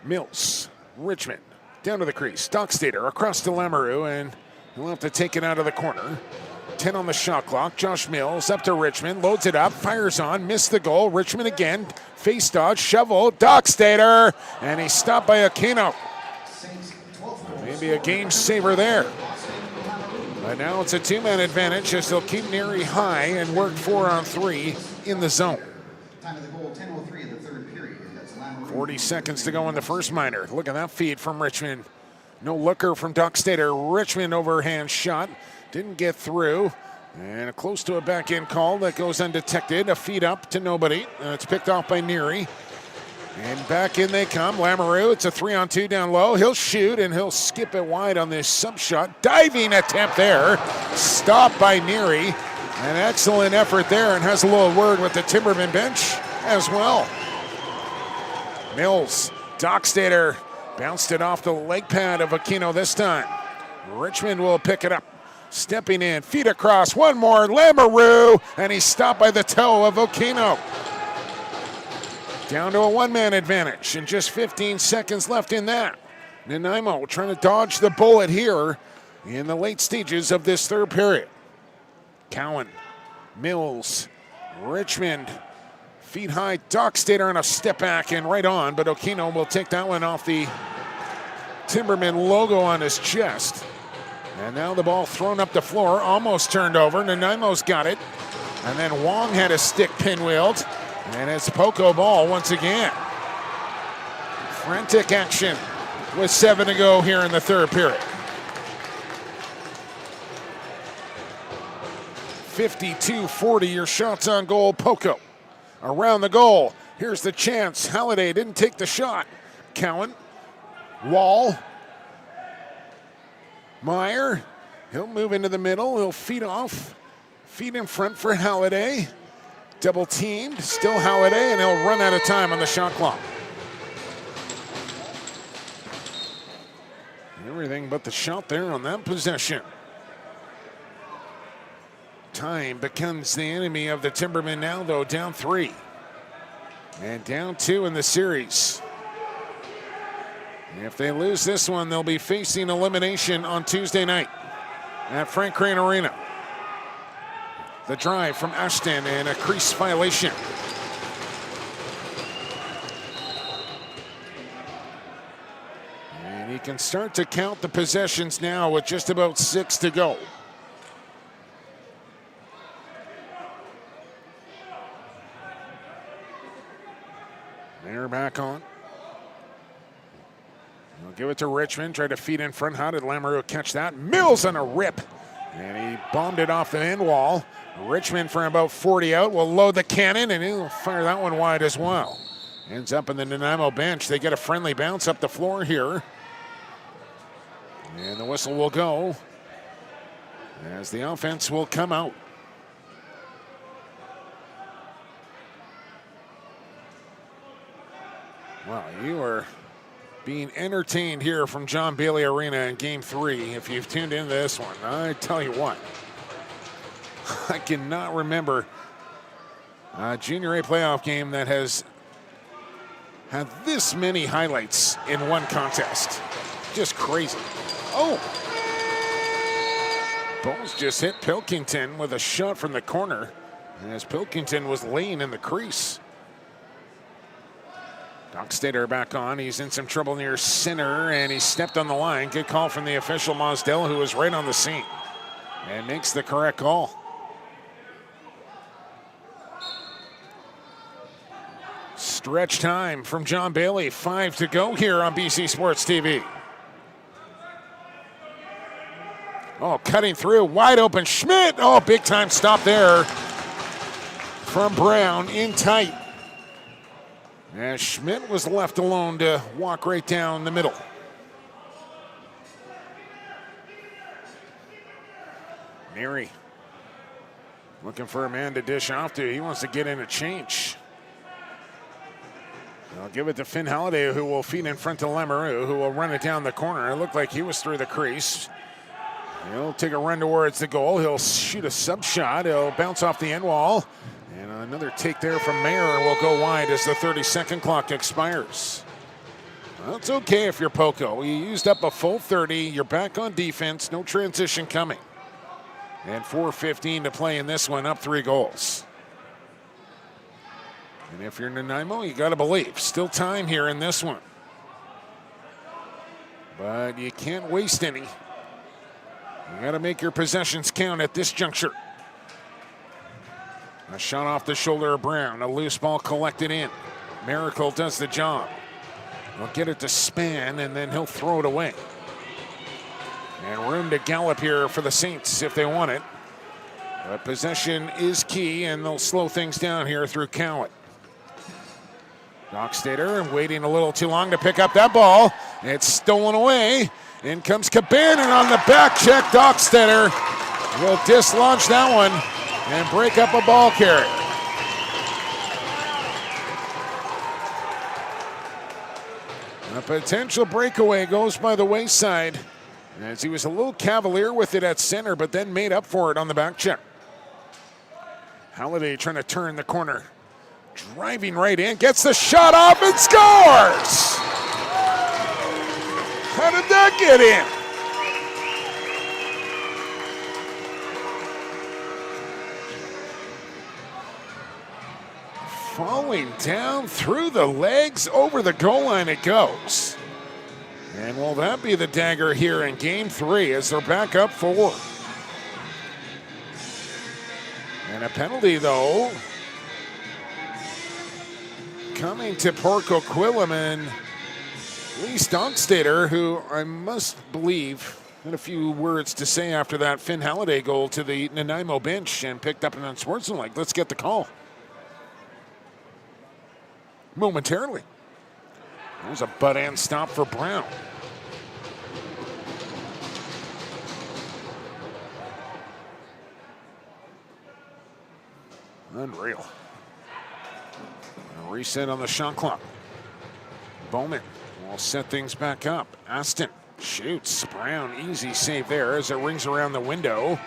Mills, Richmond, down to the crease. Dockstader across to Lamoureux, and he'll have to take it out of the corner. 10 on the shot clock. Josh Mills up to Richmond, loads it up, fires on, missed the goal. Richmond again, face dodge, shovel, Dockstader, and he's stopped by Okino. Maybe a game saver there. But now it's a 2-man advantage as they'll keep Neary high and work 4-on-3 in the zone. 40 seconds to go in the first minor. Look at that feed from Richmond. No looker from Dockstader. Richmond overhand shot. Didn't get through. And close to a back-end call that goes undetected. A feed up to nobody. And it's picked off by Neary. And back in they come. Lamoureux, it's a 3-on-2 down low. He'll shoot and he'll skip it wide on this sub shot. Diving attempt there Stopped by Neary. An excellent effort there, and has a little word with the Timbermen bench as well. Mills, Dockstader bounced it off the leg pad of Aquino this time. Richmond will pick it up. Stepping in, feet across, one more, Lamoureux, and he's stopped by the toe of Aquino. Down to a one-man advantage, and just 15 seconds left in that. Nanaimo trying to dodge the bullet here in the late stages of this third period. Cowan, Mills, Richmond, feet high, Dockstader on a step back and right on, but Aquino will take that one off the Timberman logo on his chest. And now the ball thrown up the floor, almost turned over. Nanaimo's got it. And then Wong had a stick pinwheeled. And it's Poco ball once again. Frantic action with 7 to go here in the third period. 52-40, your shots on goal, Poco. Around the goal, here's the chance. Halliday didn't take the shot. Cowan, Wall, Meyer, he'll move into the middle, he'll feed off. Feed in front for Halliday. Double teamed, still Halliday, and he'll run out of time on the shot clock. Everything but the shot there on that possession. Time becomes the enemy of the Timbermen now, though, down 3. And down 2 in the series. If they lose this one, they'll be facing elimination on Tuesday night at Frank Crane Arena. The drive from Ashton and a crease violation. And he can start to count the possessions now with just about 6 to go. They're back on. They'll give it to Richmond, try to feed in front. How did Lamoureux catch that? Mills on a rip. And he bombed it off the end wall. Richmond for about 40 out will load the cannon, and he'll fire that one wide as well. Ends up in the Nanaimo bench. They get a friendly bounce up the floor here. And the whistle will go as the offense will come out. Wow, you are being entertained here from John Bailey Arena in Game 3. If you've tuned into this one, I tell you what, I cannot remember a Junior A playoff game that has had this many highlights in one contest. Just crazy. Oh! Bowles just hit Pilkington with a shot from the corner as Pilkington was laying in the crease. Dockstader back on. He's in some trouble near center, and he stepped on the line. Good call from the official, Mosdell, who was right on the scene and makes the correct call. Stretch time from John Bailey. 5 to go here on BC Sports TV. Oh, cutting through, wide open, Schmidt. Oh, big time stop there from Brown in tight. As Schmidt was left alone to walk right down the middle. Neary looking for a man to dish off to. He wants to get in a change. I'll give it to Finn Halliday, who will feed in front to Lamoureux, who will run it down the corner. It looked like he was through the crease. He'll take a run towards the goal. He'll shoot a sub shot. He'll bounce off the end wall. And another take there from Mayer will go wide as the 30-second clock expires. Well, it's okay if you're Poco. You used up a full 30. You're back on defense. No transition coming. And 4:15 to play in this one, up 3 goals. And if you're Nanaimo, you got to believe. Still time here in this one. But you can't waste any. You got to make your possessions count at this juncture. A shot off the shoulder of Brown. A loose ball collected in. Miracle does the job. He'll get it to Span, and then he'll throw it away. And room to gallop here for the Saints if they want it. But possession is key, and they'll slow things down here through Cowan. Dockstader waiting a little too long to pick up that ball. It's stolen away. In comes Cabanon on the back check. Dockstader will dislodge that one and break up a ball carrier. A potential breakaway goes by the wayside as he was a little cavalier with it at center, but then made up for it on the back check. Halliday trying to turn the corner. Driving right in, gets the shot off and scores! How did that get in? Falling down through the legs, over the goal line it goes. And will that be the dagger here in game 3 as they're back up 4? And a penalty though, coming to Poco and Lee Stonkstader, who I must believe had a few words to say after that Finn Halliday goal to the Nanaimo bench and picked up an unsportsmanlike. Let's get the call. Momentarily. There's a butt end stop for Brown. Unreal. A reset on the shot clock. Bowman will set things back up. Aston shoots. Brown, easy save there as it rings around the window.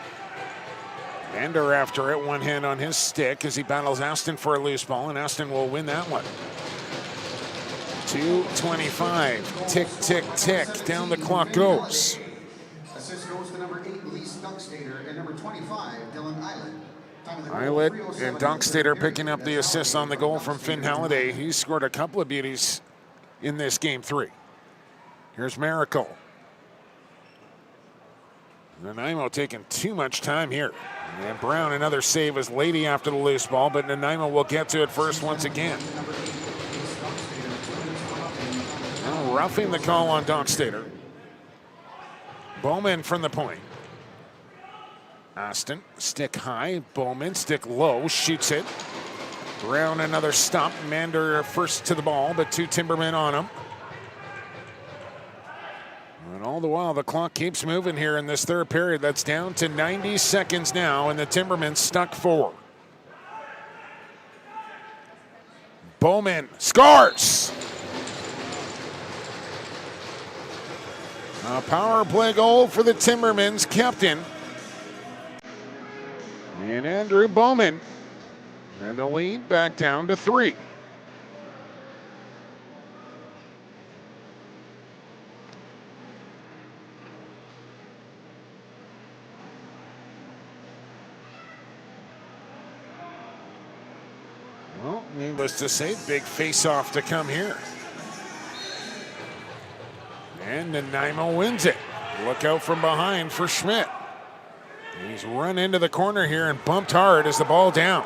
Bender after it, one hand on his stick as he battles Aston for a loose ball, and Aston will win that one. 2:25. Tick, tick, tick. Down the clock goes. Assist goes to number 8, Lee Stonkstader, and number 25, Dylan Island. Islet and Stonkstader picking up the assist on the goal from Finn Halliday. He's scored a couple of beauties in this game 3. Here's Miracle. Nanaimo taking too much time here. And Brown, another save as Lady after the loose ball, but Nanaimo will get to it first once again. Now roughing the call on Stonkstader. Bowman from the point. Aston, stick high. Bowman, stick low, shoots it. Brown, another stop. Mander first to the ball, but 2 Timbermen on him. And all the while, the clock keeps moving here in this third period. That's down to 90 seconds now, and the Timbermen stuck 4. Bowman scores! A power play goal for the Timbermen's captain. And Andrew Bowman. And the lead back down to 3. Well, needless to say, big face-off to come here. And Nanaimo wins it. Look out from behind for Schmidt. He's run into the corner here and bumped hard as the ball down.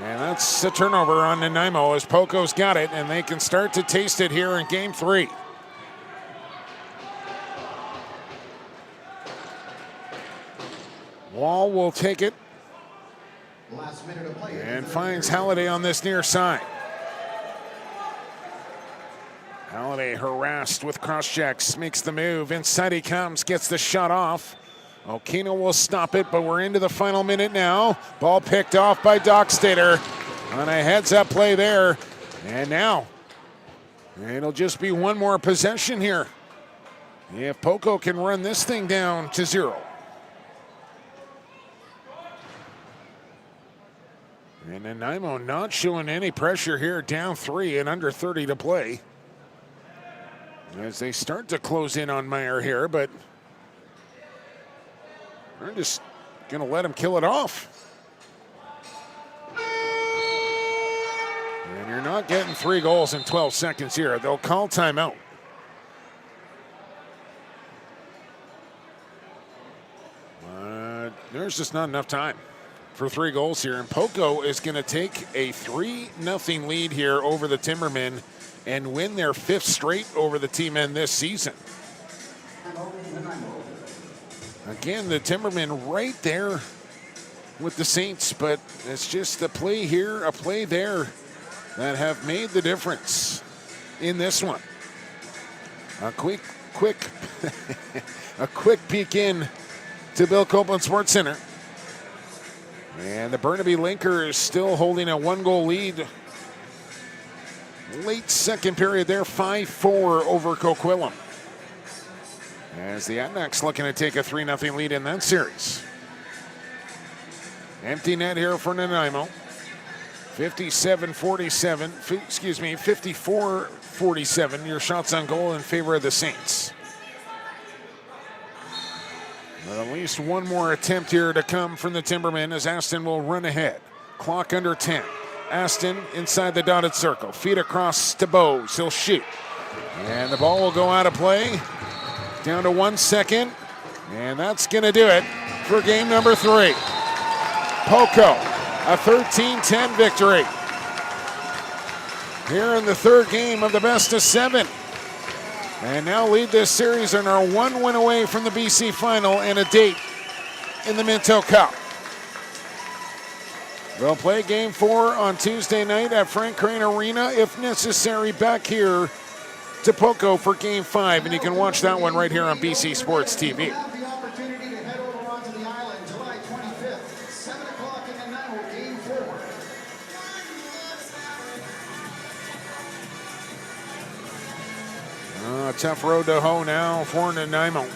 And that's a turnover on Nanaimo as Poco's got it, and they can start to taste it here in game 3. Wall will take it Last minute of play and finds Halliday on this near side. Halliday harassed with cross checks, makes the move. Inside he comes, gets the shot off. Okino will stop it, but we're into the final minute now. Ball picked off by Stonkstader on a heads-up play there. And now it'll just be one more possession here if Poco can run this thing down to 0. And Nanaimo not showing any pressure here, down 3 and under 30 to play. As they start to close in on Meyer here, but they're just going to let him kill it off. And you're not getting 3 goals in 12 seconds here. They'll call timeout. There's just not enough time for 3 goals here. And Poco is going to take a 3-0 lead here over the Timbermen and win their 5th straight over the T-Men this season. Again, the Timbermen right there with the Saints, but it's just a play here, a play there that have made the difference in this one. A quick a quick peek in to Bill Copeland Sports Center. And the Burnaby Lakers still holding a 1-goal lead. Late second period there, 5-4 over Coquitlam. As the Adnecks looking to take a 3-0 lead in that series. Empty net here for Nanaimo. 54-47, your shots on goal in favor of the Saints. But at least one more attempt here to come from the Timbermen as Aston will run ahead. Clock under 10. Aston inside the dotted circle. Feet across to Bowes. He'll shoot. And the ball will go out of play. Down to 1 second. And that's going to do it for game number 3. Poco, a 13-10 victory. Here in the third game of the best of 7. And now lead this series and are 1 win away from the BC final and a date in the Minto Cup. They'll play game 4 on Tuesday night at Frank Crane Arena. If necessary, back here to Poco for game 5. And you can watch that one right here on BC Sports TV. A tough road to hoe now for Nanaimo,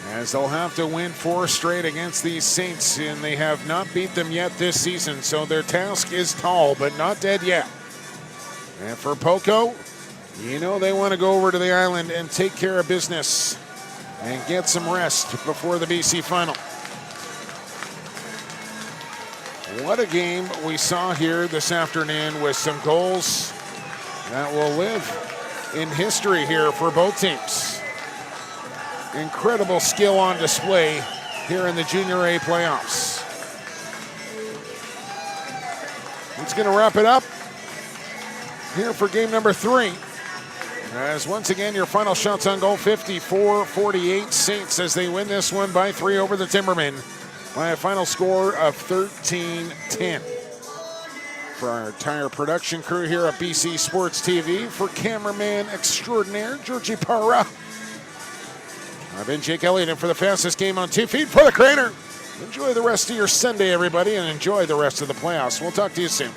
as they'll have to win 4 straight against these Saints, and they have not beat them yet this season, so their task is tall, but not dead yet. And for Poco, you know they want to go over to the island and take care of business and get some rest before the BC final. What a game we saw here this afternoon with some goals that will live in history here for both teams. Incredible skill on display here in the Junior A playoffs. It's going to wrap it up here for game number 3. As once again, your final shots on goal, 54-48 Saints as they win this one by 3 over the Timbermen by a final score of 13-10. For our entire production crew here at BC Sports TV, for cameraman extraordinaire Georgie Parra, I've been Jake Elliott, and for the fastest game on 2 feet for the Craner. Enjoy the rest of your Sunday, everybody, and enjoy the rest of the playoffs. We'll talk to you soon.